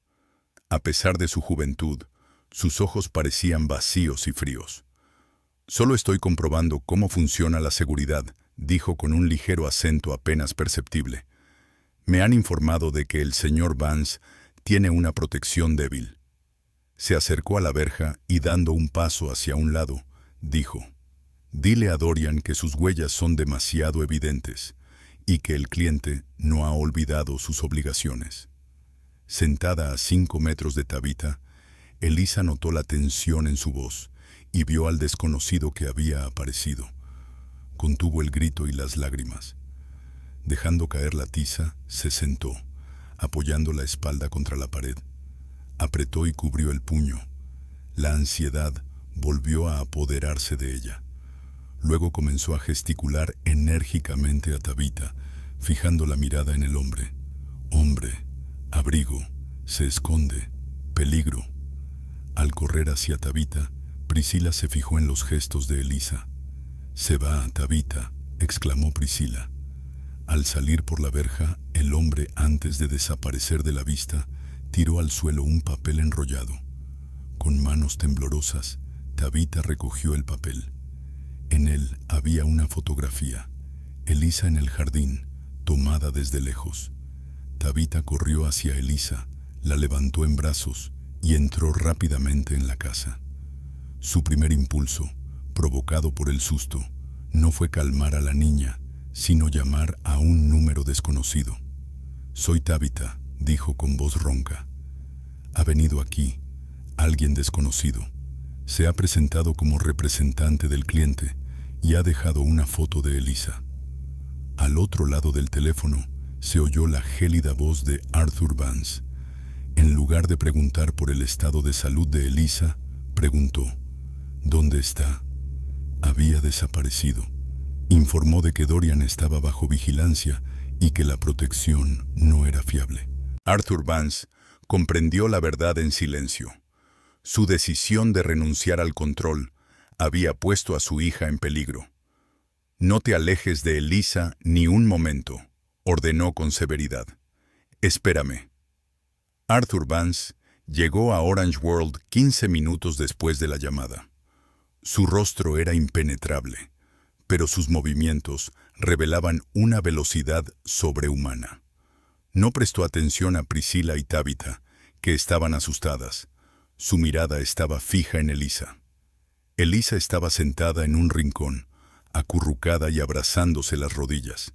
A pesar de su juventud, sus ojos parecían vacíos y fríos. «Solo estoy comprobando cómo funciona la seguridad», dijo con un ligero acento apenas perceptible. «Me han informado de que el señor Vance tiene una protección débil». Se acercó a la verja y dando un paso hacia un lado, dijo: «Dile a Dorian que sus huellas son demasiado evidentes y que el cliente no ha olvidado sus obligaciones». Sentada a 5 metros de Tabitha, Elisa notó la tensión en su voz y vio al desconocido que había aparecido. Contuvo el grito y las lágrimas. Dejando caer la tiza, se sentó, apoyando la espalda contra la pared. Apretó y cubrió el puño. La ansiedad volvió a apoderarse de ella. Luego comenzó a gesticular enérgicamente a Tabitha, fijando la mirada en el hombre. «Hombre, abrigo, se esconde, peligro». Al correr hacia Tabitha, Priscila se fijó en los gestos de Elisa. «Se va, Tabitha», exclamó Priscila. Al salir por la verja, el hombre, antes de desaparecer de la vista, tiró al suelo un papel enrollado. Con manos temblorosas, Tabitha recogió el papel. En él había una fotografía. Elisa en el jardín, tomada desde lejos. Tabitha corrió hacia Elisa, la levantó en brazos y entró rápidamente en la casa. Su primer impulso, provocado por el susto, no fue calmar a la niña, sino llamar a un número desconocido. «Soy Tabitha», dijo con voz ronca. «Ha venido aquí alguien desconocido. Se ha presentado como representante del cliente y ha dejado una foto de Elisa». Al otro lado del teléfono se oyó la gélida voz de Arthur Vance. En lugar de preguntar por el estado de salud de Elisa, preguntó: «¿Dónde está?». «Había desaparecido». Informó de que Dorian estaba bajo vigilancia y que la protección no era fiable. Arthur Vance comprendió la verdad en silencio. Su decisión de renunciar al control había puesto a su hija en peligro. «No te alejes de Elisa ni un momento», ordenó con severidad. «Espérame». Arthur Vance llegó a Orange World 15 minutos después de la llamada. Su rostro era impenetrable, pero sus movimientos revelaban una velocidad sobrehumana. No prestó atención a Priscila y Tabitha, que estaban asustadas. Su mirada estaba fija en Elisa. Elisa estaba sentada en un rincón, acurrucada y abrazándose las rodillas.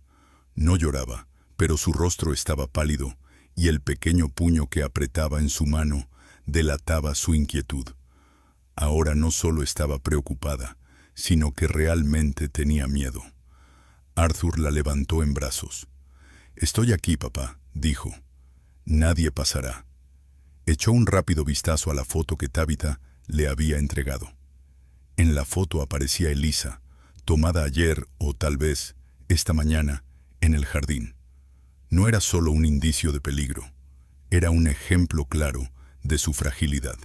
No lloraba, pero su rostro estaba pálido y el pequeño puño que apretaba en su mano delataba su inquietud. Ahora no solo estaba preocupada, sino que realmente tenía miedo. Arthur la levantó en brazos. «Estoy aquí, papá», dijo. «Nadie pasará». Echó un rápido vistazo a la foto que Tabitha le había entregado. En la foto aparecía Elisa, tomada ayer o tal vez esta mañana en el jardín. No era solo un indicio de peligro, era un ejemplo claro de su fragilidad.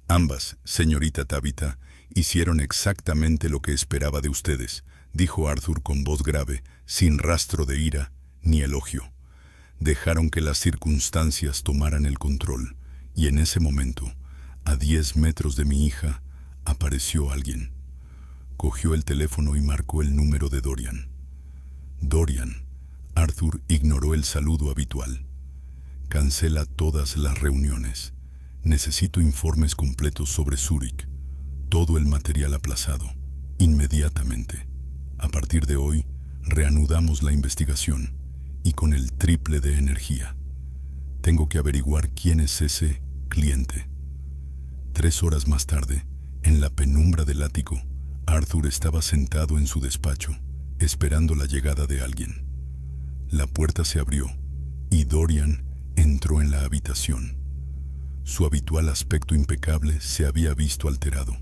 «Ambas, señorita Tabitha, hicieron exactamente lo que esperaba de ustedes», dijo Arthur con voz grave, sin rastro de ira ni elogio. «Dejaron que las circunstancias tomaran el control, y en ese momento, a 10 metros de mi hija, apareció alguien». Cogió el teléfono y marcó el número de Dorian. «Dorian». Arthur ignoró el saludo habitual. «Cancela todas las reuniones. Necesito informes completos sobre Zúrich. Todo el material aplazado. Inmediatamente. A partir de hoy, reanudamos la investigación y con el triple de energía. Tengo que averiguar quién es ese cliente. 3 horas más tarde, en la penumbra del ático, Arthur estaba sentado en su despacho, esperando la llegada de alguien. La puerta se abrió y Dorian entró en la habitación. Su habitual aspecto impecable se había visto alterado.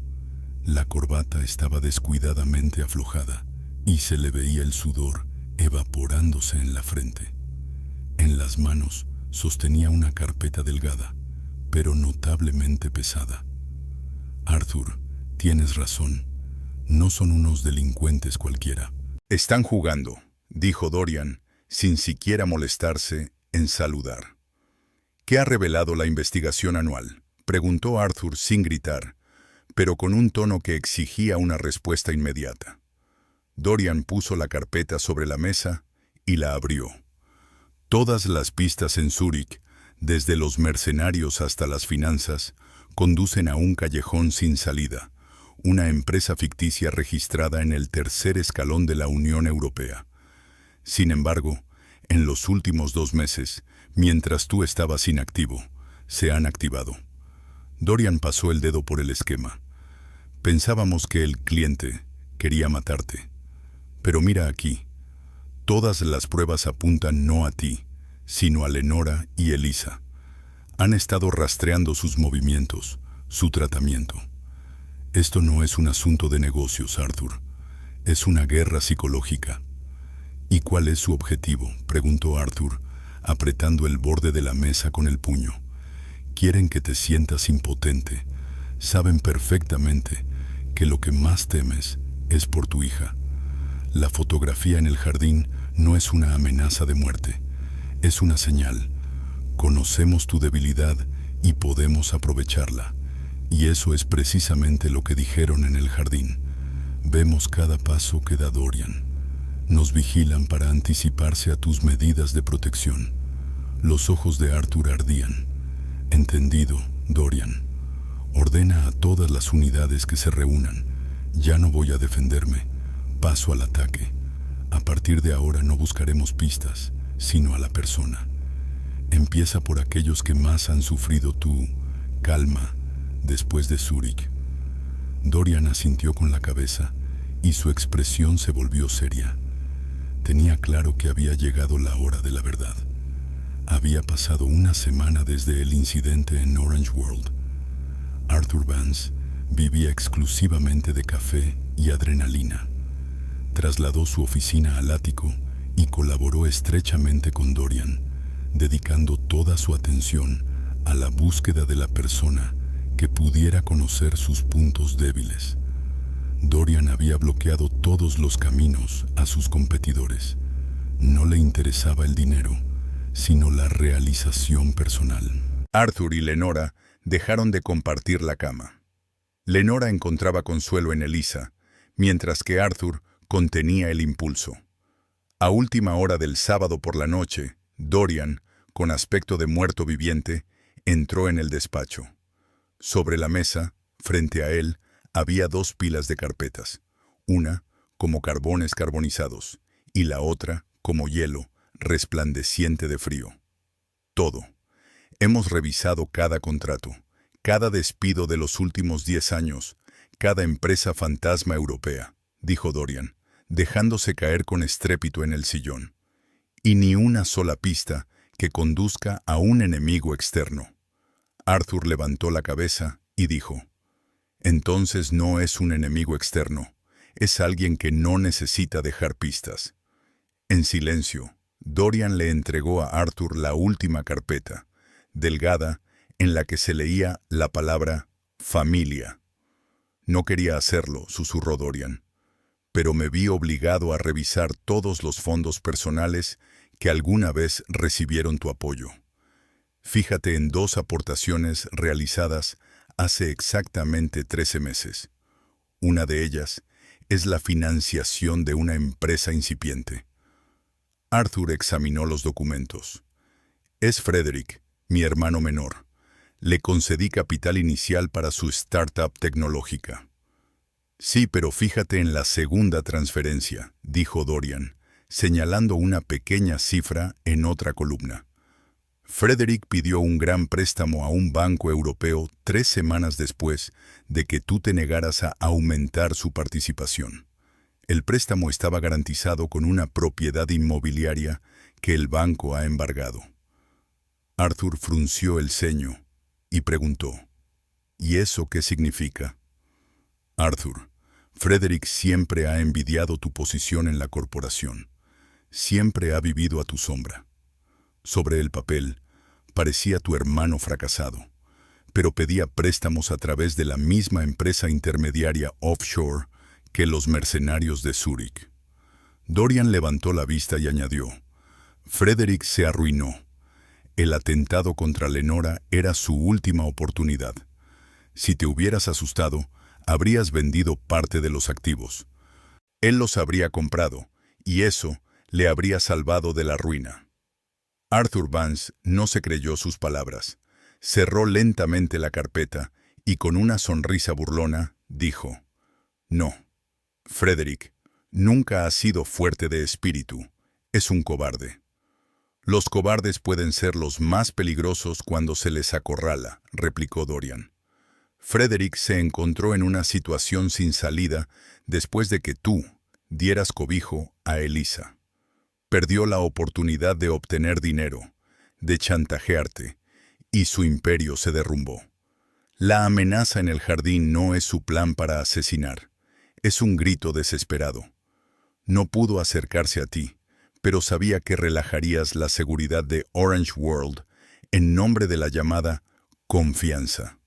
La corbata estaba descuidadamente aflojada y se le veía el sudor evaporándose en la frente. En las manos sostenía una carpeta delgada, pero notablemente pesada. Arthur, tienes razón. No son unos delincuentes cualquiera. Están jugando, dijo Dorian, sin siquiera molestarse en saludar. ¿Qué ha revelado la investigación anual?, preguntó Arthur sin gritar, pero con un tono que exigía una respuesta inmediata. Dorian puso la carpeta sobre la mesa y la abrió. Todas las pistas en Zúrich, desde los mercenarios hasta las finanzas, conducen a un callejón sin salida, una empresa ficticia registrada en el 3er escalón de la Unión Europea. Sin embargo, en los últimos 2 meses, mientras tú estabas inactivo, se han activado. Dorian pasó el dedo por el esquema. Pensábamos que el cliente quería matarte. Pero mira aquí. Todas las pruebas apuntan no a ti, sino a Lenora y Elisa. Han estado rastreando sus movimientos, su tratamiento. Esto no es un asunto de negocios, Arthur. Es una guerra psicológica. ¿Y cuál es su objetivo?, preguntó Arthur, apretando el borde de la mesa con el puño. Quieren que te sientas impotente. Saben perfectamente que lo que más temes es por tu hija. La fotografía en el jardín no es una amenaza de muerte. Es una señal. Conocemos tu debilidad y podemos aprovecharla. Y eso es precisamente lo que dijeron en el jardín. Vemos cada paso que da Dorian. Nos vigilan para anticiparse a tus medidas de protección. Los ojos de Arthur ardían. Entendido, Dorian. Ordena a todas las unidades que se reúnan. Ya no voy a defenderme. Paso al ataque. A partir de ahora no buscaremos pistas, sino a la persona. Empieza por aquellos que más han sufrido tú. Calma, después de Zúrich. Dorian asintió con la cabeza y su expresión se volvió seria. Tenía claro que había llegado la hora de la verdad. Había pasado una semana desde el incidente en Orange World. Arthur Vance vivía exclusivamente de café y adrenalina. Trasladó su oficina al ático y colaboró estrechamente con Dorian, dedicando toda su atención a la búsqueda de la persona que pudiera conocer sus puntos débiles. Dorian había bloqueado todos los caminos a sus competidores. No le interesaba el dinero, sino la realización personal. Arthur y Lenora dejaron de compartir la cama. Lenora encontraba consuelo en Elisa, mientras que Arthur contenía el impulso. A última hora del sábado por la noche, Dorian, con aspecto de muerto viviente, entró en el despacho. Sobre la mesa, frente a él, había 2 pilas de carpetas, una como carbones carbonizados y la otra como hielo resplandeciente de frío. Todo. Hemos revisado cada contrato, cada despido de los últimos 10 años, cada empresa fantasma europea, dijo Dorian, dejándose caer con estrépito en el sillón. Y ni una sola pista que conduzca a un enemigo externo. Arthur levantó la cabeza y dijo: entonces no es un enemigo externo, es alguien que no necesita dejar pistas. En silencio, Dorian le entregó a Arthur la última carpeta, delgada, en la que se leía la palabra familia. No quería hacerlo, susurró Dorian, pero me vi obligado a revisar todos los fondos personales que alguna vez recibieron tu apoyo. Fíjate en 2 aportaciones realizadas hace exactamente 13 meses. Una de ellas es la financiación de una empresa incipiente. Arthur examinó los documentos. Es Frederick, mi hermano menor. Le concedí capital inicial para su startup tecnológica. Sí, pero fíjate en la segunda transferencia, dijo Dorian, señalando una pequeña cifra en otra columna. Frederick pidió un gran préstamo a un banco europeo 3 semanas después de que tú te negaras a aumentar su participación. El préstamo estaba garantizado con una propiedad inmobiliaria que el banco ha embargado. Arthur frunció el ceño y preguntó, ¿y eso qué significa? Arthur, Frederick siempre ha envidiado tu posición en la corporación. Siempre ha vivido a tu sombra. Sobre el papel, parecía tu hermano fracasado, pero pedía préstamos a través de la misma empresa intermediaria offshore que los mercenarios de Zúrich. Dorian levantó la vista y añadió, Frederick se arruinó. El atentado contra Lenora era su última oportunidad. Si te hubieras asustado, habrías vendido parte de los activos. Él los habría comprado, y eso le habría salvado de la ruina. Arthur Vance no se creyó sus palabras. Cerró lentamente la carpeta y con una sonrisa burlona dijo, «No, Frederick, nunca ha sido fuerte de espíritu. Es un cobarde». «Los cobardes pueden ser los más peligrosos cuando se les acorrala», replicó Dorian. Frederick se encontró en una situación sin salida después de que tú dieras cobijo a Elisa. Perdió la oportunidad de obtener dinero, de chantajearte, y su imperio se derrumbó. La amenaza en el jardín no es su plan para asesinar, es un grito desesperado. No pudo acercarse a ti, pero sabía que relajarías la seguridad de Orange World en nombre de la llamada confianza.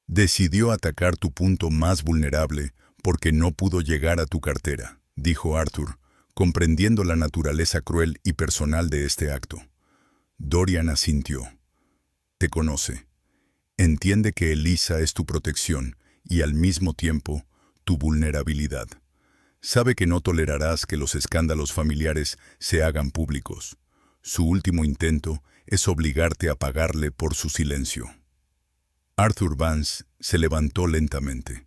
Decidió atacar tu punto más vulnerable porque no pudo llegar a tu cartera, dijo Arthur, comprendiendo la naturaleza cruel y personal de este acto. Dorian asintió. Te conoce. Entiende que Elisa es tu protección y al mismo tiempo tu vulnerabilidad. Sabe que no tolerarás que los escándalos familiares se hagan públicos. Su último intento es obligarte a pagarle por su silencio. Arthur Vance se levantó lentamente.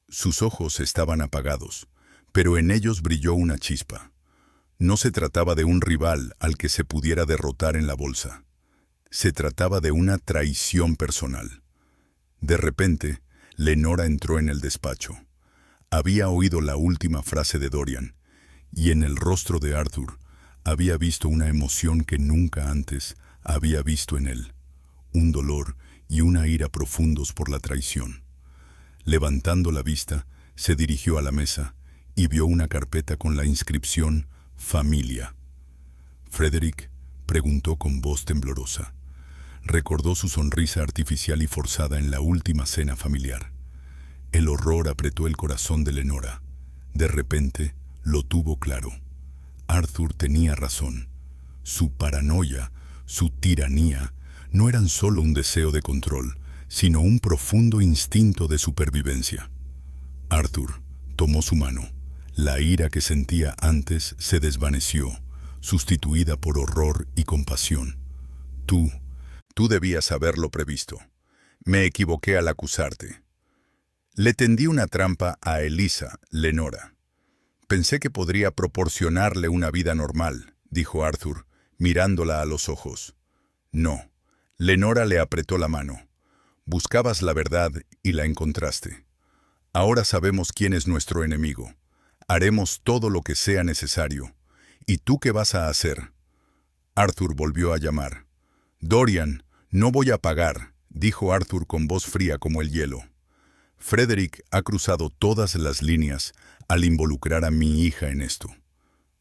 Sus ojos estaban apagados, pero en ellos brilló una chispa. No se trataba de un rival al que se pudiera derrotar en la bolsa. Se trataba de una traición personal. De repente, Lenora entró en el despacho. Había oído la última frase de Dorian, y en el rostro de Arthur había visto una emoción que nunca antes había visto en él, un dolor y una ira profundos por la traición. Levantando la vista, se dirigió a la mesa y vio una carpeta con la inscripción «Familia». Frederick preguntó con voz temblorosa. Recordó su sonrisa artificial y forzada en la última cena familiar. El horror apretó el corazón de Lenora. De repente, lo tuvo claro. Arthur tenía razón. Su paranoia, su tiranía, no eran solo un deseo de control, sino un profundo instinto de supervivencia. Arthur tomó su mano. La ira que sentía antes se desvaneció, sustituida por horror y compasión. Tú debías haberlo previsto. Me equivoqué al acusarte. Le tendí una trampa a Elisa, Lenora. Pensé que podría proporcionarle una vida normal, dijo Arthur, mirándola a los ojos. No. Lenora le apretó la mano. Buscabas la verdad y la encontraste. Ahora sabemos quién es nuestro enemigo. Haremos todo lo que sea necesario. ¿Y tú qué vas a hacer? Arthur volvió a llamar. Dorian, no voy a pagar, dijo Arthur con voz fría como el hielo. Frederick ha cruzado todas las líneas al involucrar a mi hija en esto.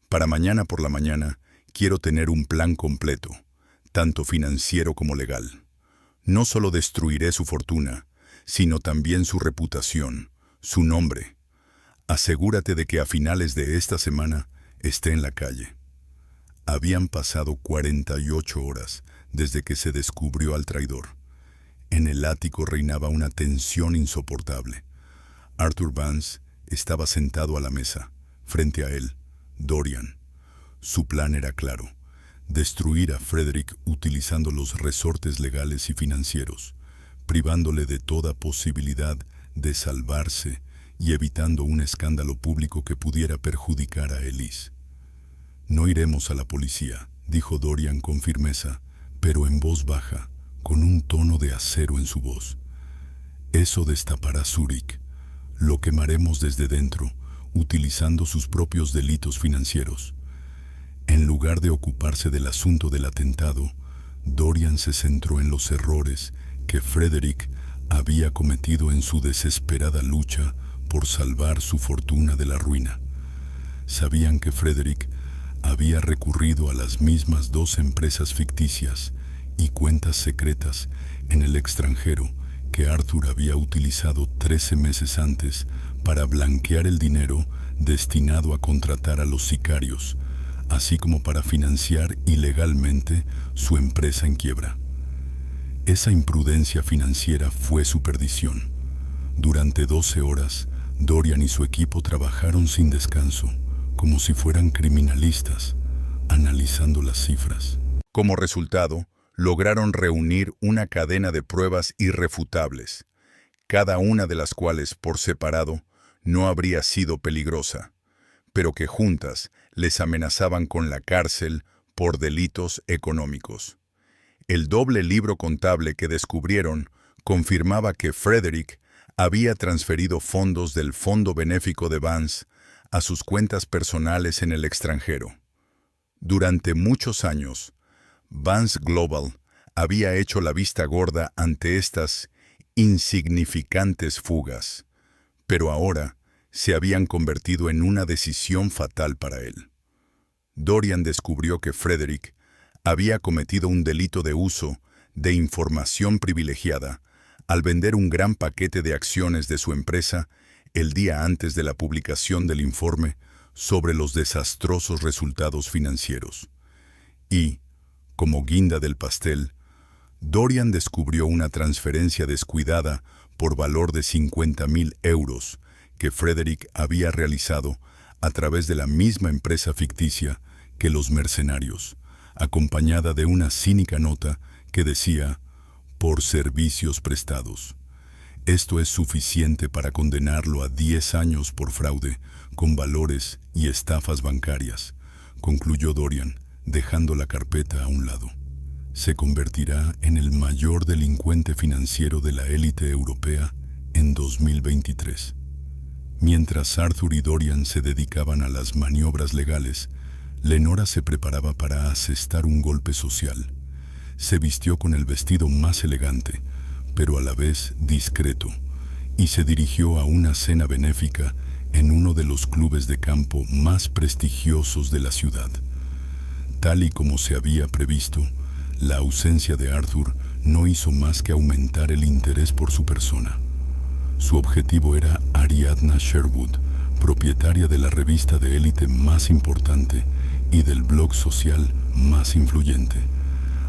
Para mañana por la mañana quiero tener un plan completo, tanto financiero como legal. No solo destruiré su fortuna, sino también su reputación, su nombre. Asegúrate de que a finales de esta semana esté en la calle. Habían pasado 48 horas desde que se descubrió al traidor. En el ático reinaba una tensión insoportable. Arthur Vance estaba sentado a la mesa. Frente a él, Dorian. Su plan era claro: destruir a Frederick utilizando los resortes legales y financieros, privándole de toda posibilidad de salvarse y evitando un escándalo público que pudiera perjudicar a Elise. «No iremos a la policía», dijo Dorian con firmeza, pero en voz baja, con un tono de acero en su voz. «Eso destapará Zúrich. Lo quemaremos desde dentro, utilizando sus propios delitos financieros». En lugar de ocuparse del asunto del atentado, Dorian se centró en los errores que Frederick había cometido en su desesperada lucha por salvar su fortuna de la ruina. Sabían que Frederick había recurrido a las mismas 2 empresas ficticias y cuentas secretas en el extranjero que Arthur había utilizado 13 meses antes para blanquear el dinero destinado a contratar a los sicarios, así como para financiar ilegalmente su empresa en quiebra. Esa imprudencia financiera fue su perdición. Durante 12 horas, Dorian y su equipo trabajaron sin descanso, como si fueran criminalistas, analizando las cifras. Como resultado, lograron reunir una cadena de pruebas irrefutables, cada una de las cuales, por separado, no habría sido peligrosa, pero que juntas les amenazaban con la cárcel por delitos económicos. El doble libro contable que descubrieron confirmaba que Frederick había transferido fondos del fondo benéfico de Vance a sus cuentas personales en el extranjero. Durante muchos años, Vance Global había hecho la vista gorda ante estas insignificantes fugas, pero ahora se habían convertido en una decisión fatal para él. Dorian descubrió que Frederick había cometido un delito de uso de información privilegiada al vender un gran paquete de acciones de su empresa el día antes de la publicación del informe sobre los desastrosos resultados financieros. Y, como guinda del pastel, Dorian descubrió una transferencia descuidada por valor de 50.000 euros que Frederick había realizado a través de la misma empresa ficticia que los mercenarios, acompañada de una cínica nota que decía «por servicios prestados». Esto es suficiente para condenarlo a 10 años por fraude, con valores y estafas bancarias, concluyó Dorian, dejando la carpeta a un lado. Se convertirá en el mayor delincuente financiero de la élite europea en 2023. Mientras Arthur y Dorian se dedicaban a las maniobras legales, Lenora se preparaba para asestar un golpe social. Se vistió con el vestido más elegante, pero a la vez discreto, y se dirigió a una cena benéfica en uno de los clubes de campo más prestigiosos de la ciudad. Tal y como se había previsto, la ausencia de Arthur no hizo más que aumentar el interés por su persona. Su objetivo era Ariadna Sherwood, propietaria de la revista de élite más importante y del blog social más influyente.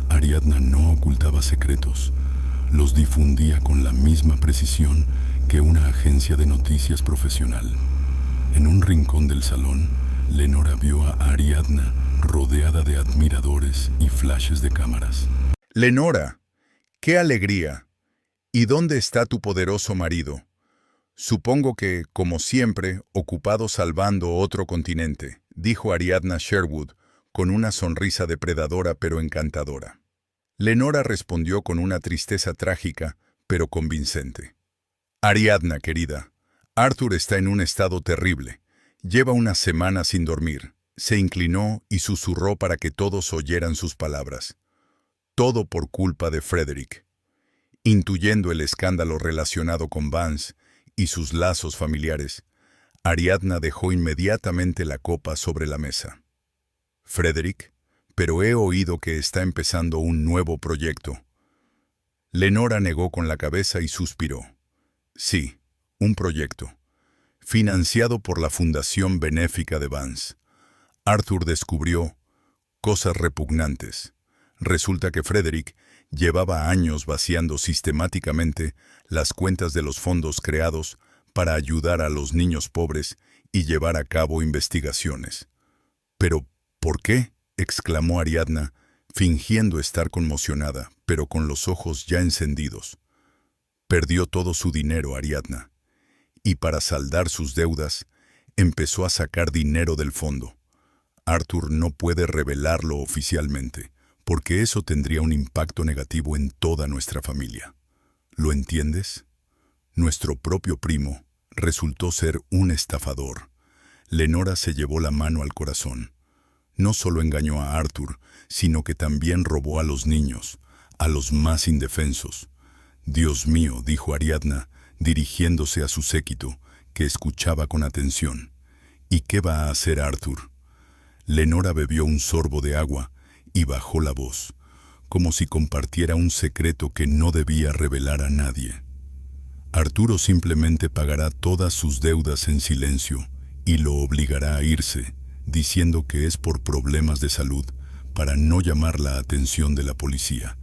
Ariadna no ocultaba secretos, los difundía con la misma precisión que una agencia de noticias profesional. En un rincón del salón, Lenora vio a Ariadna rodeada de admiradores y flashes de cámaras. «Lenora, qué alegría. ¿Y dónde está tu poderoso marido? Supongo que, como siempre, ocupado salvando otro continente», dijo Ariadna Sherwood, con una sonrisa depredadora pero encantadora. Lenora respondió con una tristeza trágica, pero convincente. «Ariadna, querida, Arthur está en un estado terrible. Lleva una semana sin dormir». Se inclinó y susurró para que todos oyeran sus palabras. «Todo por culpa de Frederick». Intuyendo el escándalo relacionado con Vance y sus lazos familiares, Ariadna dejó inmediatamente la copa sobre la mesa. «Frederick, pero he oído que está empezando un nuevo proyecto». Lenora negó con la cabeza y suspiró. «Sí, un proyecto, financiado por la Fundación Benéfica de Vance. Arthur descubrió cosas repugnantes. Resulta que Frederick llevaba años vaciando sistemáticamente las cuentas de los fondos creados para ayudar a los niños pobres y llevar a cabo investigaciones». «¿Pero por qué?», exclamó Ariadna, fingiendo estar conmocionada, pero con los ojos ya encendidos. Perdió todo su dinero, Ariadna, y para saldar sus deudas, empezó a sacar dinero del fondo. Arthur no puede revelarlo oficialmente, porque eso tendría un impacto negativo en toda nuestra familia. ¿Lo entiendes? Nuestro propio primo resultó ser un estafador. Lenora se llevó la mano al corazón. No solo engañó a Arthur, sino que también robó a los niños, a los más indefensos. Dios mío, dijo Ariadna, dirigiéndose a su séquito, que escuchaba con atención. ¿Y qué va a hacer Arthur? Lenora bebió un sorbo de agua y bajó la voz, como si compartiera un secreto que no debía revelar a nadie. Arturo simplemente pagará todas sus deudas en silencio y lo obligará a irse, diciendo que es por problemas de salud, para no llamar la atención de la policía.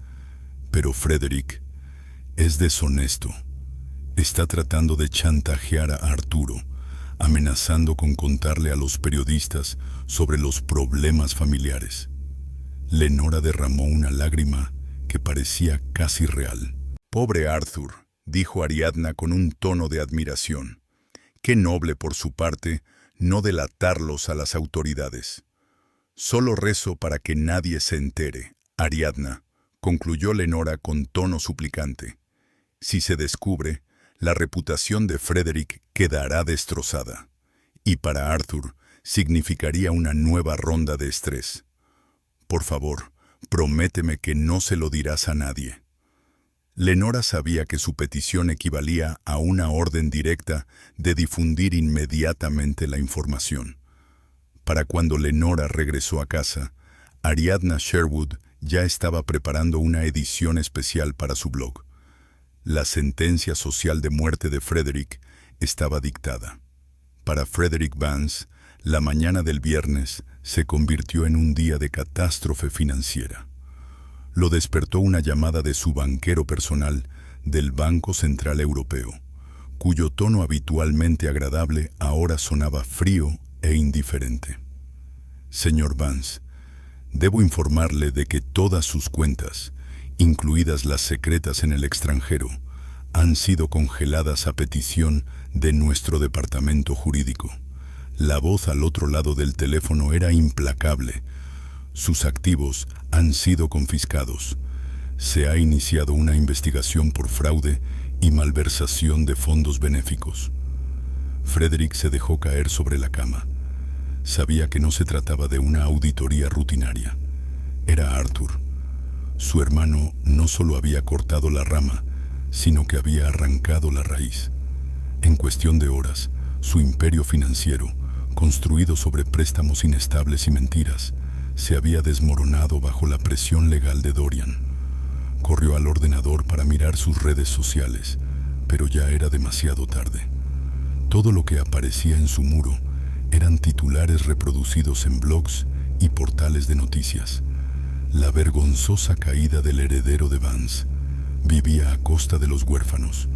Pero Frederick es deshonesto. Está tratando de chantajear a Arturo, amenazando con contarle a los periodistas sobre los problemas familiares. Lenora derramó una lágrima que parecía casi real. «Pobre Arthur», dijo Ariadna con un tono de admiración. «Qué noble por su parte no delatarlos a las autoridades». «Solo rezo para que nadie se entere, Ariadna», concluyó Lenora con tono suplicante. «Si se descubre, la reputación de Frederick quedará destrozada. Y para Arthur significaría una nueva ronda de estrés. Por favor, prométeme que no se lo dirás a nadie». Lenora sabía que su petición equivalía a una orden directa de difundir inmediatamente la información. Para cuando Lenora regresó a casa, Ariadna Sherwood ya estaba preparando una edición especial para su blog. La sentencia social de muerte de Frederick estaba dictada. Para Frederick Vance, la mañana del viernes se convirtió en un día de catástrofe financiera. Lo despertó una llamada de su banquero personal del Banco Central Europeo, cuyo tono habitualmente agradable ahora sonaba frío e indiferente. «Señor Vance, debo informarle de que todas sus cuentas, incluidas las secretas en el extranjero, han sido congeladas a petición de nuestro departamento jurídico». La voz al otro lado del teléfono era implacable. «Sus activos han sido confiscados. Se ha iniciado una investigación por fraude y malversación de fondos benéficos». Frederick se dejó caer sobre la cama. Sabía que no se trataba de una auditoría rutinaria. Era Arthur. Su hermano no solo había cortado la rama, sino que había arrancado la raíz. En cuestión de horas, su imperio financiero, construido sobre préstamos inestables y mentiras, se había desmoronado bajo la presión legal de Dorian. Corrió al ordenador para mirar sus redes sociales, pero ya era demasiado tarde. Todo lo que aparecía en su muro eran titulares reproducidos en blogs y portales de noticias. La vergonzosa caída del heredero de Vance. Vivía a costa de los huérfanos.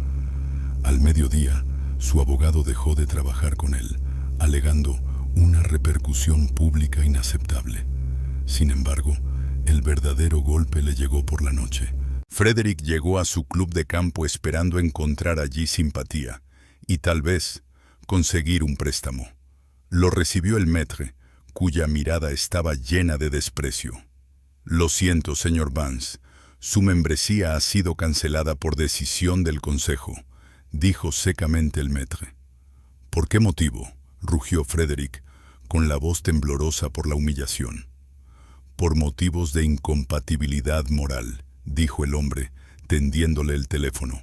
Al mediodía, su abogado dejó de trabajar con él, alegando una repercusión pública inaceptable. Sin embargo, el verdadero golpe le llegó por la noche. Frederick llegó a su club de campo esperando encontrar allí simpatía y tal vez conseguir un préstamo. Lo recibió el maître, cuya mirada estaba llena de desprecio. «Lo siento, señor Vance. Su membresía ha sido cancelada por decisión del consejo», dijo secamente el maître. «¿Por qué motivo?», rugió Frederick, con la voz temblorosa por la humillación. «Por motivos de incompatibilidad moral», dijo el hombre, tendiéndole el teléfono.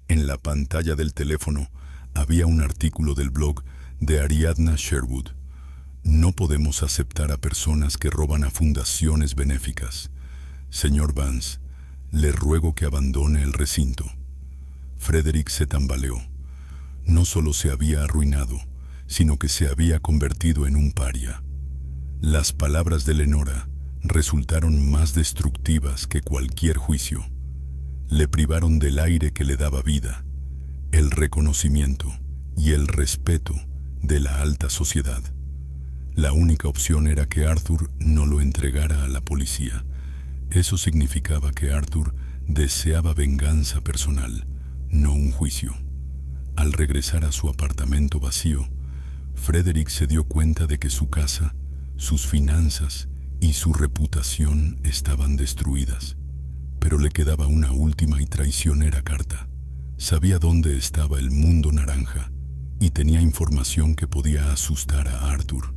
En la pantalla del teléfono había un artículo del blog de Ariadna Sherwood. «No podemos aceptar a personas que roban a fundaciones benéficas. Señor Vance, le ruego que abandone el recinto». Frederick se tambaleó. No solo se había arruinado, sino que se había convertido en un paria. Las palabras de Lenora resultaron más destructivas que cualquier juicio. Le privaron del aire que le daba vida, el reconocimiento y el respeto de la alta sociedad. La única opción era que Arthur no lo entregara a la policía. Eso significaba que Arthur deseaba venganza personal, no un juicio. Al regresar a su apartamento vacío, Frederick se dio cuenta de que su casa, sus finanzas y su reputación estaban destruidas. Pero le quedaba una última y traicionera carta. Sabía dónde estaba el mundo naranja y tenía información que podía asustar a Arthur.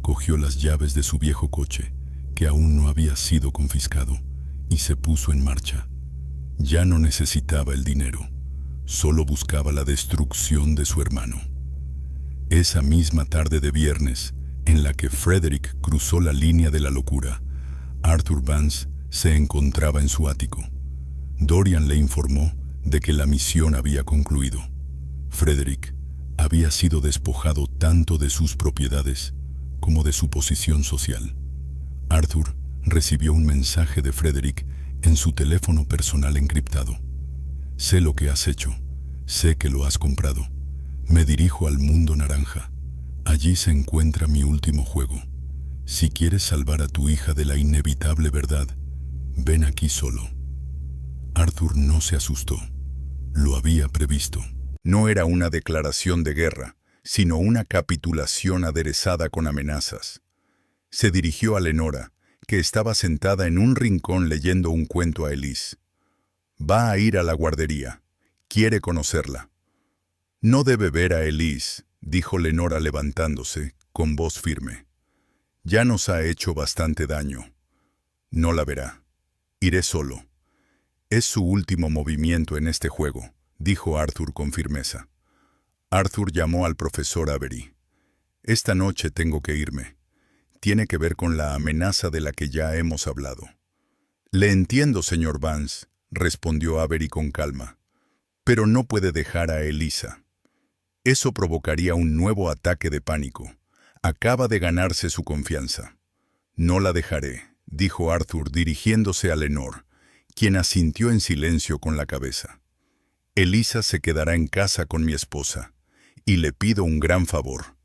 Cogió las llaves de su viejo coche, que aún no había sido confiscado, y se puso en marcha. Ya no necesitaba el dinero, solo buscaba la destrucción de su hermano. Esa misma tarde de viernes, en la que Frederick cruzó la línea de la locura, Arthur Vance se encontraba en su ático. Dorian le informó de que la misión había concluido. Frederick había sido despojado tanto de sus propiedades como de su posición social. Arthur recibió un mensaje de Frederick en su teléfono personal encriptado. Sé lo que has hecho, sé que lo has comprado. Me dirijo al mundo naranja. Allí se encuentra mi último juego. Si quieres salvar a tu hija de la inevitable verdad, ven aquí solo. Arthur no se asustó. Lo había previsto. No era una declaración de guerra, sino una capitulación aderezada con amenazas. Se dirigió a Lenora, que estaba sentada en un rincón leyendo un cuento a Elise. Va a ir a la guardería. Quiere conocerla. No debe ver a Elise, dijo Lenora levantándose, con voz firme. Ya nos ha hecho bastante daño. No la verá. Iré solo. Es su último movimiento en este juego, dijo Arthur con firmeza. Arthur llamó al profesor Avery. Esta noche tengo que irme. Tiene que ver con la amenaza de la que ya hemos hablado. Le entiendo, señor Vance, respondió Avery con calma. Pero no puede dejar a Elisa. Eso provocaría un nuevo ataque de pánico. Acaba de ganarse su confianza. No la dejaré, dijo Arthur dirigiéndose a Lenore, quien asintió en silencio con la cabeza. Elisa se quedará en casa con mi esposa, y le pido un gran favor.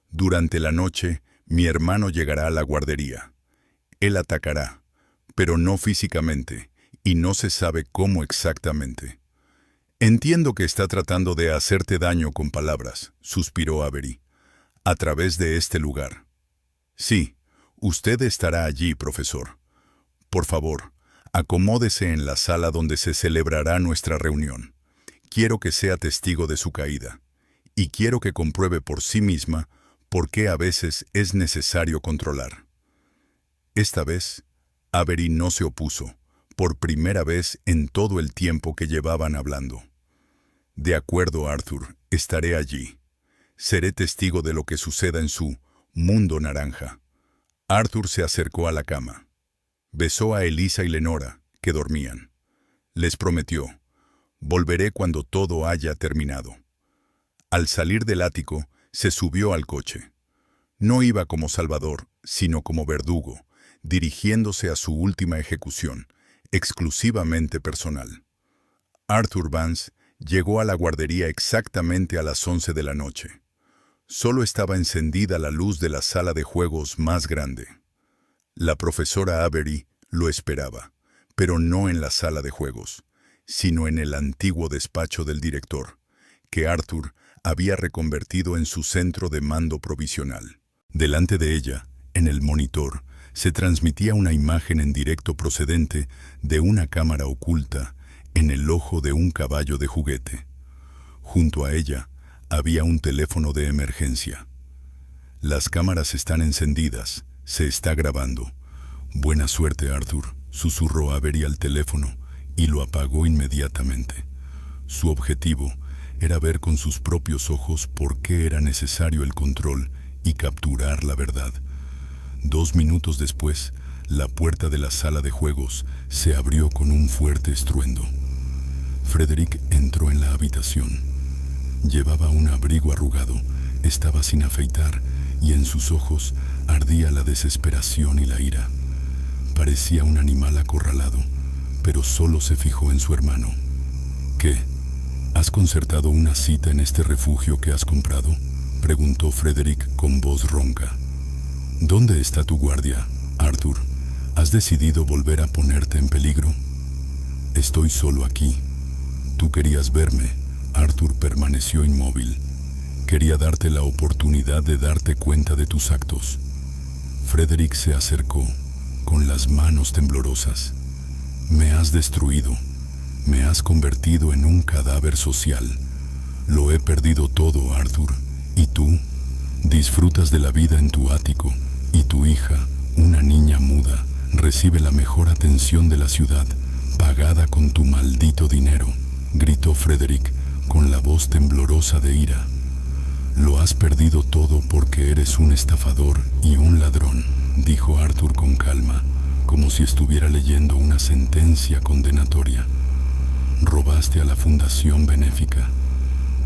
Durante la noche, mi hermano llegará a la guardería. Él atacará, pero no físicamente, y no se sabe cómo exactamente. Entiendo que está tratando de hacerte daño con palabras, suspiró Avery, a través de este lugar. Sí, usted estará allí, profesor. Por favor, acomódese en la sala donde se celebrará nuestra reunión. Quiero que sea testigo de su caída, y quiero que compruebe por sí misma por qué a veces es necesario controlar. Esta vez, Avery no se opuso, por primera vez en todo el tiempo que llevaban hablando. De acuerdo, Arthur, estaré allí. Seré testigo de lo que suceda en su mundo naranja. Arthur se acercó a la cama. Besó a Elisa y Lenora, que dormían. Les prometió, volveré cuando todo haya terminado. Al salir del ático, se subió al coche. No iba como salvador, sino como verdugo, dirigiéndose a su última ejecución, exclusivamente personal. Arthur Vance llegó a la guardería exactamente a las 11 de la noche. Solo estaba encendida la luz de la sala de juegos más grande. La profesora Avery lo esperaba, pero no en la sala de juegos, sino en el antiguo despacho del director, que Arthur había reconvertido en su centro de mando provisional. Delante de ella, en el monitor, se transmitía una imagen en directo procedente de una cámara oculta en el ojo de un caballo de juguete. Junto a ella había un teléfono de emergencia. Las cámaras están encendidas, se está grabando. Buena suerte, Arthur, susurró Avery al teléfono y lo apagó inmediatamente. Su objetivo era ver con sus propios ojos por qué era necesario el control y capturar la verdad. 2 minutos después, la puerta de la sala de juegos se abrió con un fuerte estruendo. Frederick entró en la habitación. Llevaba un abrigo arrugado, estaba sin afeitar y en sus ojos ardía la desesperación y la ira. Parecía un animal acorralado, pero solo se fijó en su hermano. ¿Qué? ¿Has concertado una cita en este refugio que has comprado?, preguntó Frederick con voz ronca. ¿Dónde está tu guardia, Arthur? ¿Has decidido volver a ponerte en peligro? Estoy solo aquí. Tú querías verme. Arthur permaneció inmóvil. Quería darte la oportunidad de darte cuenta de tus actos. Frederick se acercó, con las manos temblorosas. Me has destruido. Me has convertido en un cadáver social. Lo he perdido todo, Arthur. ¿Y tú? Disfrutas de la vida en tu ático, y tu hija, una niña muda, recibe la mejor atención de la ciudad, pagada con tu maldito dinero, gritó Frederick con la voz temblorosa de ira. Lo has perdido todo porque eres un estafador y un ladrón, dijo Arthur con calma, como si estuviera leyendo una sentencia condenatoria. Robaste a la fundación benéfica.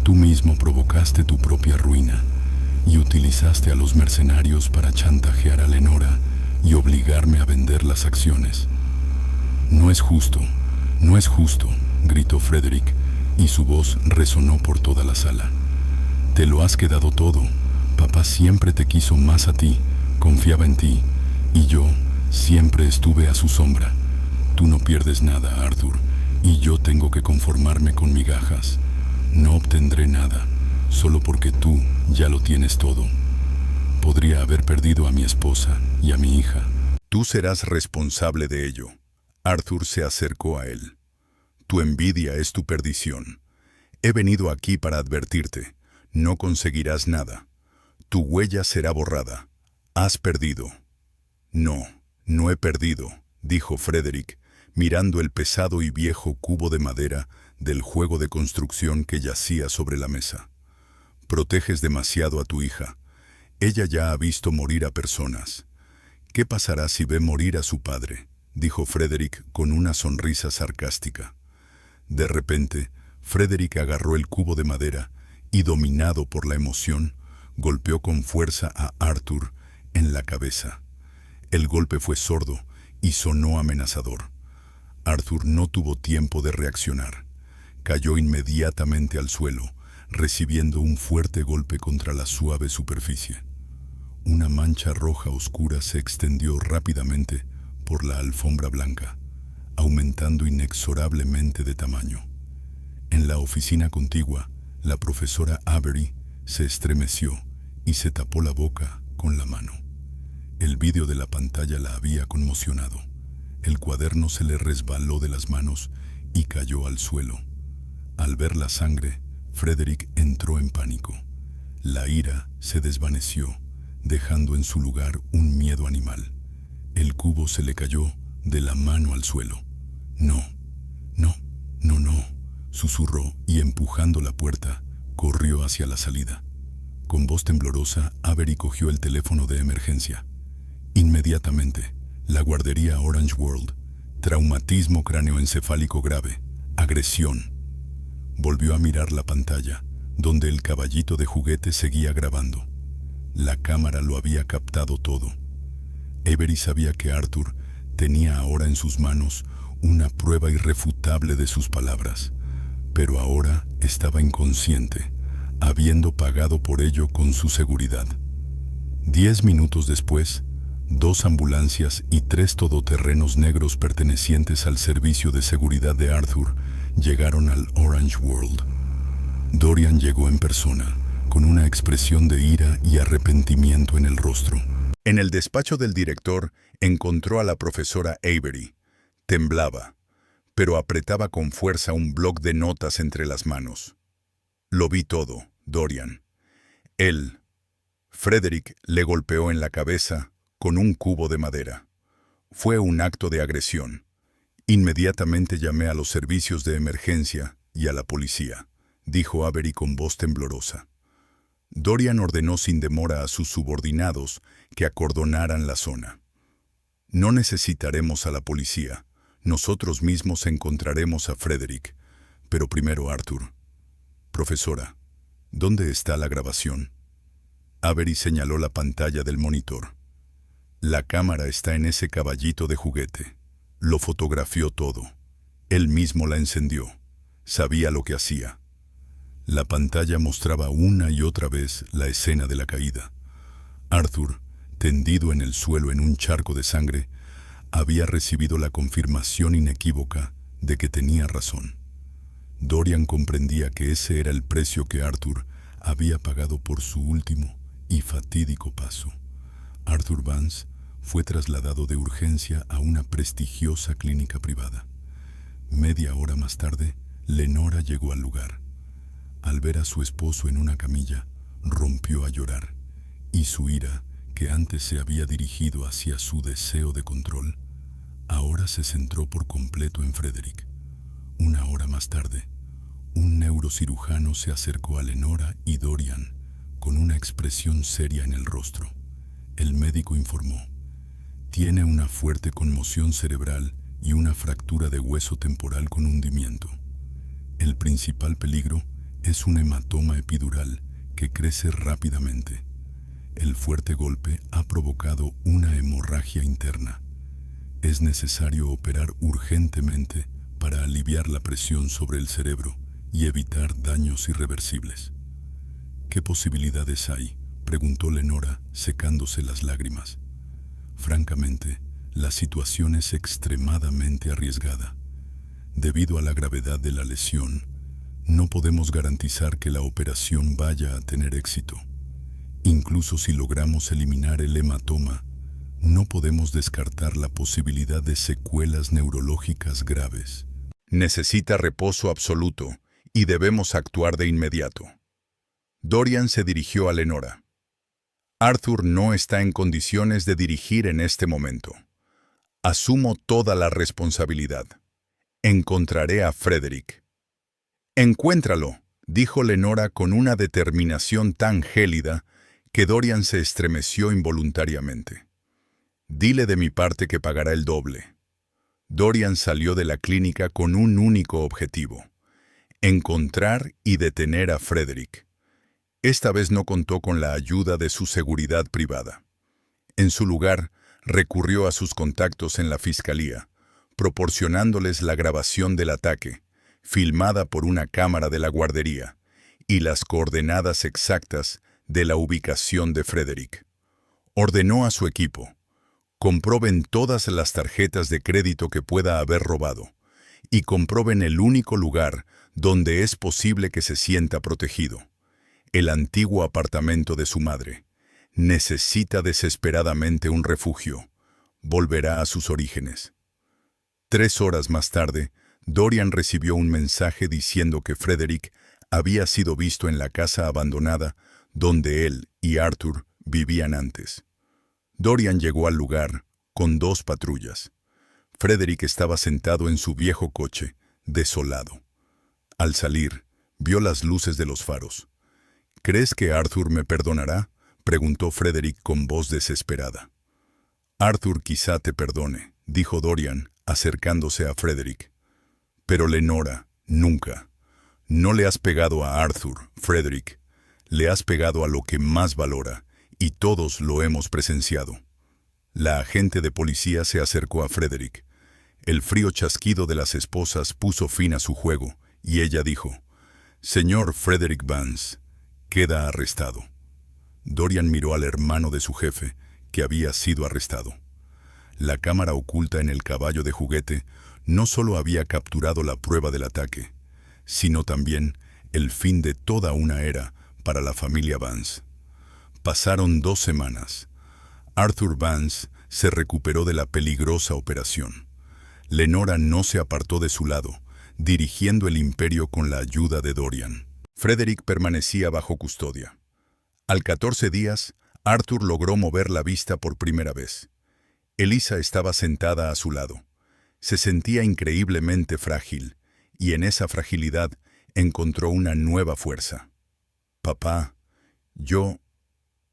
Tú mismo provocaste tu propia ruina y utilizaste a los mercenarios para chantajear a Lenora y obligarme a vender las acciones. No es justo, no es justo, gritó Frederick, y su voz resonó por toda la sala. Te lo has quedado todo. Papá siempre te quiso más a ti, confiaba en ti, y yo siempre estuve a su sombra. Tú no pierdes nada, Arthur, y yo tengo que conformarme con migajas. No obtendré nada, solo porque tú ya lo tienes todo. Podría haber perdido a mi esposa y a mi hija. Tú serás responsable de ello. Arthur se acercó a él. Tu envidia es tu perdición. He venido aquí para advertirte. No conseguirás nada. Tu huella será borrada. Has perdido. No, no he perdido, dijo Frederick, mirando el pesado y viejo cubo de madera del juego de construcción que yacía sobre la mesa. Proteges demasiado a tu hija. Ella ya ha visto morir a personas. ¿Qué pasará si ve morir a su padre?, dijo Frederick con una sonrisa sarcástica. De repente, Frederick agarró el cubo de madera y, dominado por la emoción, golpeó con fuerza a Arthur en la cabeza. El golpe fue sordo y sonó amenazador. Arthur no tuvo tiempo de reaccionar. Cayó inmediatamente al suelo, recibiendo un fuerte golpe contra la suave superficie. Una mancha roja oscura se extendió rápidamente por la alfombra blanca, aumentando inexorablemente de tamaño. En la oficina contigua, la profesora Avery se estremeció y se tapó la boca con la mano. El vídeo de la pantalla la había conmocionado. El cuaderno se le resbaló de las manos y cayó al suelo. Al ver la sangre, Frederick entró en pánico. La ira se desvaneció, dejando en su lugar un miedo animal. El cubo se le cayó de la mano al suelo. No, susurró y, empujando la puerta, corrió hacia la salida. Con voz temblorosa, Avery cogió el teléfono de emergencia. Inmediatamente, la guardería Orange World, traumatismo cráneoencefálico grave, agresión. Volvió a mirar la pantalla, donde el caballito de juguete seguía grabando. La cámara lo había captado todo. Avery sabía que Arthur tenía ahora en sus manos una prueba irrefutable de sus palabras, pero ahora estaba inconsciente, habiendo pagado por ello con su seguridad. 10 minutos después, 2 ambulancias y 3 todoterrenos negros pertenecientes al servicio de seguridad de Arthur llegaron al Orange World. Dorian llegó en persona, con una expresión de ira y arrepentimiento en el rostro. En el despacho del director encontró a la profesora Avery. Temblaba, pero apretaba con fuerza un bloc de notas entre las manos. Lo vi todo, Dorian. Frederick le golpeó en la cabeza con un cubo de madera. Fue un acto de agresión. Inmediatamente llamé a los servicios de emergencia y a la policía, dijo Avery con voz temblorosa. Dorian ordenó sin demora a sus subordinados que acordonaran la zona. No necesitaremos a la policía. Nosotros mismos encontraremos a Frederick. Pero primero, Arthur. Profesora, ¿dónde está la grabación? Avery señaló la pantalla del monitor. La cámara está en ese caballito de juguete. Lo fotografió todo. Él mismo la encendió. Sabía lo que hacía. La pantalla mostraba una y otra vez la escena de la caída. Arthur, tendido en el suelo en un charco de sangre, había recibido la confirmación inequívoca de que tenía razón. Dorian comprendía que ese era el precio que Arthur había pagado por su último y fatídico paso. Arthur Vance fue trasladado de urgencia a una prestigiosa clínica privada. Media hora más tarde, Lenora llegó al lugar. Al ver a su esposo en una camilla, rompió a llorar, y su ira, que antes se había dirigido hacia su deseo de control, ahora se centró por completo en Frederick. Una hora más tarde, un neurocirujano se acercó a Lenora y Dorian con una expresión seria en el rostro. El médico informó: tiene una fuerte conmoción cerebral y una fractura de hueso temporal con hundimiento. El principal peligro es un hematoma epidural que crece rápidamente. El fuerte golpe ha provocado una hemorragia interna. Es necesario operar urgentemente para aliviar la presión sobre el cerebro y evitar daños irreversibles. ¿Qué posibilidades hay?, preguntó Lenora, secándose las lágrimas. Francamente, la situación es extremadamente arriesgada. Debido a la gravedad de la lesión, no podemos garantizar que la operación vaya a tener éxito. Incluso si logramos eliminar el hematoma, no podemos descartar la posibilidad de secuelas neurológicas graves. Necesita reposo absoluto y debemos actuar de inmediato. Dorian se dirigió a Lenora. Arthur no está en condiciones de dirigir en este momento. Asumo toda la responsabilidad. Encontraré a Frederick. Encuéntralo, dijo Lenora con una determinación tan gélida que Dorian se estremeció involuntariamente. Dile de mi parte que pagará el doble. Dorian salió de la clínica con un único objetivo: encontrar y detener a Frederick. Esta vez no contó con la ayuda de su seguridad privada. En su lugar, recurrió a sus contactos en la fiscalía, proporcionándoles la grabación del ataque, filmada por una cámara de la guardería, y las coordenadas exactas de la ubicación de Frederick. Ordenó a su equipo: comprueben todas las tarjetas de crédito que pueda haber robado y comprueben el único lugar donde es posible que se sienta protegido: el antiguo apartamento de su madre. Necesita desesperadamente un refugio. Volverá a sus orígenes. 3 horas más tarde, Dorian recibió un mensaje diciendo que Frederick había sido visto en la casa abandonada donde él y Arthur vivían antes. Dorian llegó al lugar con 2 patrullas. Frederick estaba sentado en su viejo coche, desolado. Al salir, vio las luces de los faros. ¿Crees que Arthur me perdonará?, preguntó Frederick con voz desesperada. Arthur quizá te perdone, dijo Dorian, acercándose a Frederick. Pero Lenora, nunca. No le has pegado a Arthur, Frederick. Le has pegado a lo que más valora, y todos lo hemos presenciado. La agente de policía se acercó a Frederick. El frío chasquido de las esposas puso fin a su juego, y ella dijo: «Señor Frederick Vance, queda arrestado». Dorian miró al hermano de su jefe, que había sido arrestado. La cámara oculta en el caballo de juguete no solo había capturado la prueba del ataque, sino también el fin de toda una era para la familia Vance. Pasaron 2 semanas. Arthur Vance se recuperó de la peligrosa operación. Lenora no se apartó de su lado, dirigiendo el imperio con la ayuda de Dorian. Frederick permanecía bajo custodia. Al 14 días, Arthur logró mover la vista por primera vez. Elisa estaba sentada a su lado. Se sentía increíblemente frágil, y en esa fragilidad encontró una nueva fuerza. «Papá, yo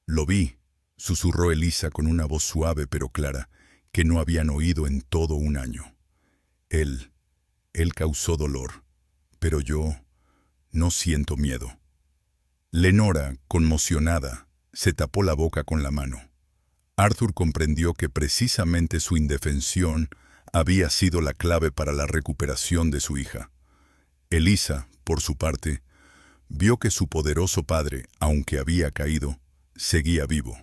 lo vi», susurró Elisa con una voz suave pero clara, que no habían oído en todo un año. Él causó dolor, pero yo no siento miedo». Lenora, conmocionada, se tapó la boca con la mano. Arthur comprendió que precisamente su indefensión había sido la clave para la recuperación de su hija. Elisa, por su parte, vio que su poderoso padre, aunque había caído, seguía vivo.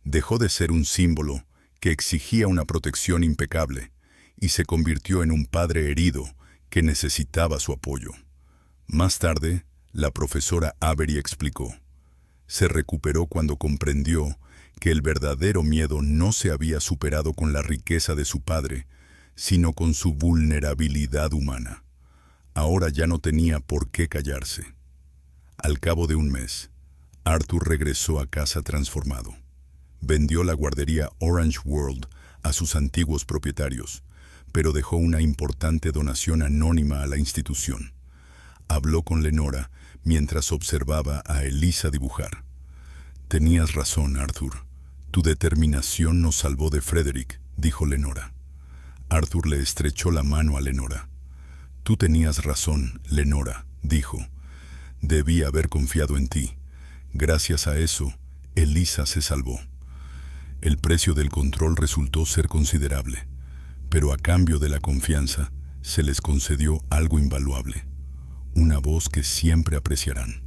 Dejó de ser un símbolo que exigía una protección impecable y se convirtió en un padre herido que necesitaba su apoyo. Más tarde, la profesora Avery explicó. Se recuperó cuando comprendió que el verdadero miedo no se había superado con la riqueza de su padre, sino con su vulnerabilidad humana. Ahora ya no tenía por qué callarse. Al cabo de un mes, Arthur regresó a casa transformado. Vendió la guardería Orange World a sus antiguos propietarios, pero dejó una importante donación anónima a la institución. Habló con Lenora mientras observaba a Elisa dibujar. «Tenías razón, Arthur. Tu determinación nos salvó de Frederick», dijo Lenora. Arthur le estrechó la mano a Lenora. «Tú tenías razón, Lenora», dijo. «Debí haber confiado en ti. Gracias a eso, Elisa se salvó». El precio del control resultó ser considerable, pero a cambio de la confianza se les concedió algo invaluable, una voz que siempre apreciarán.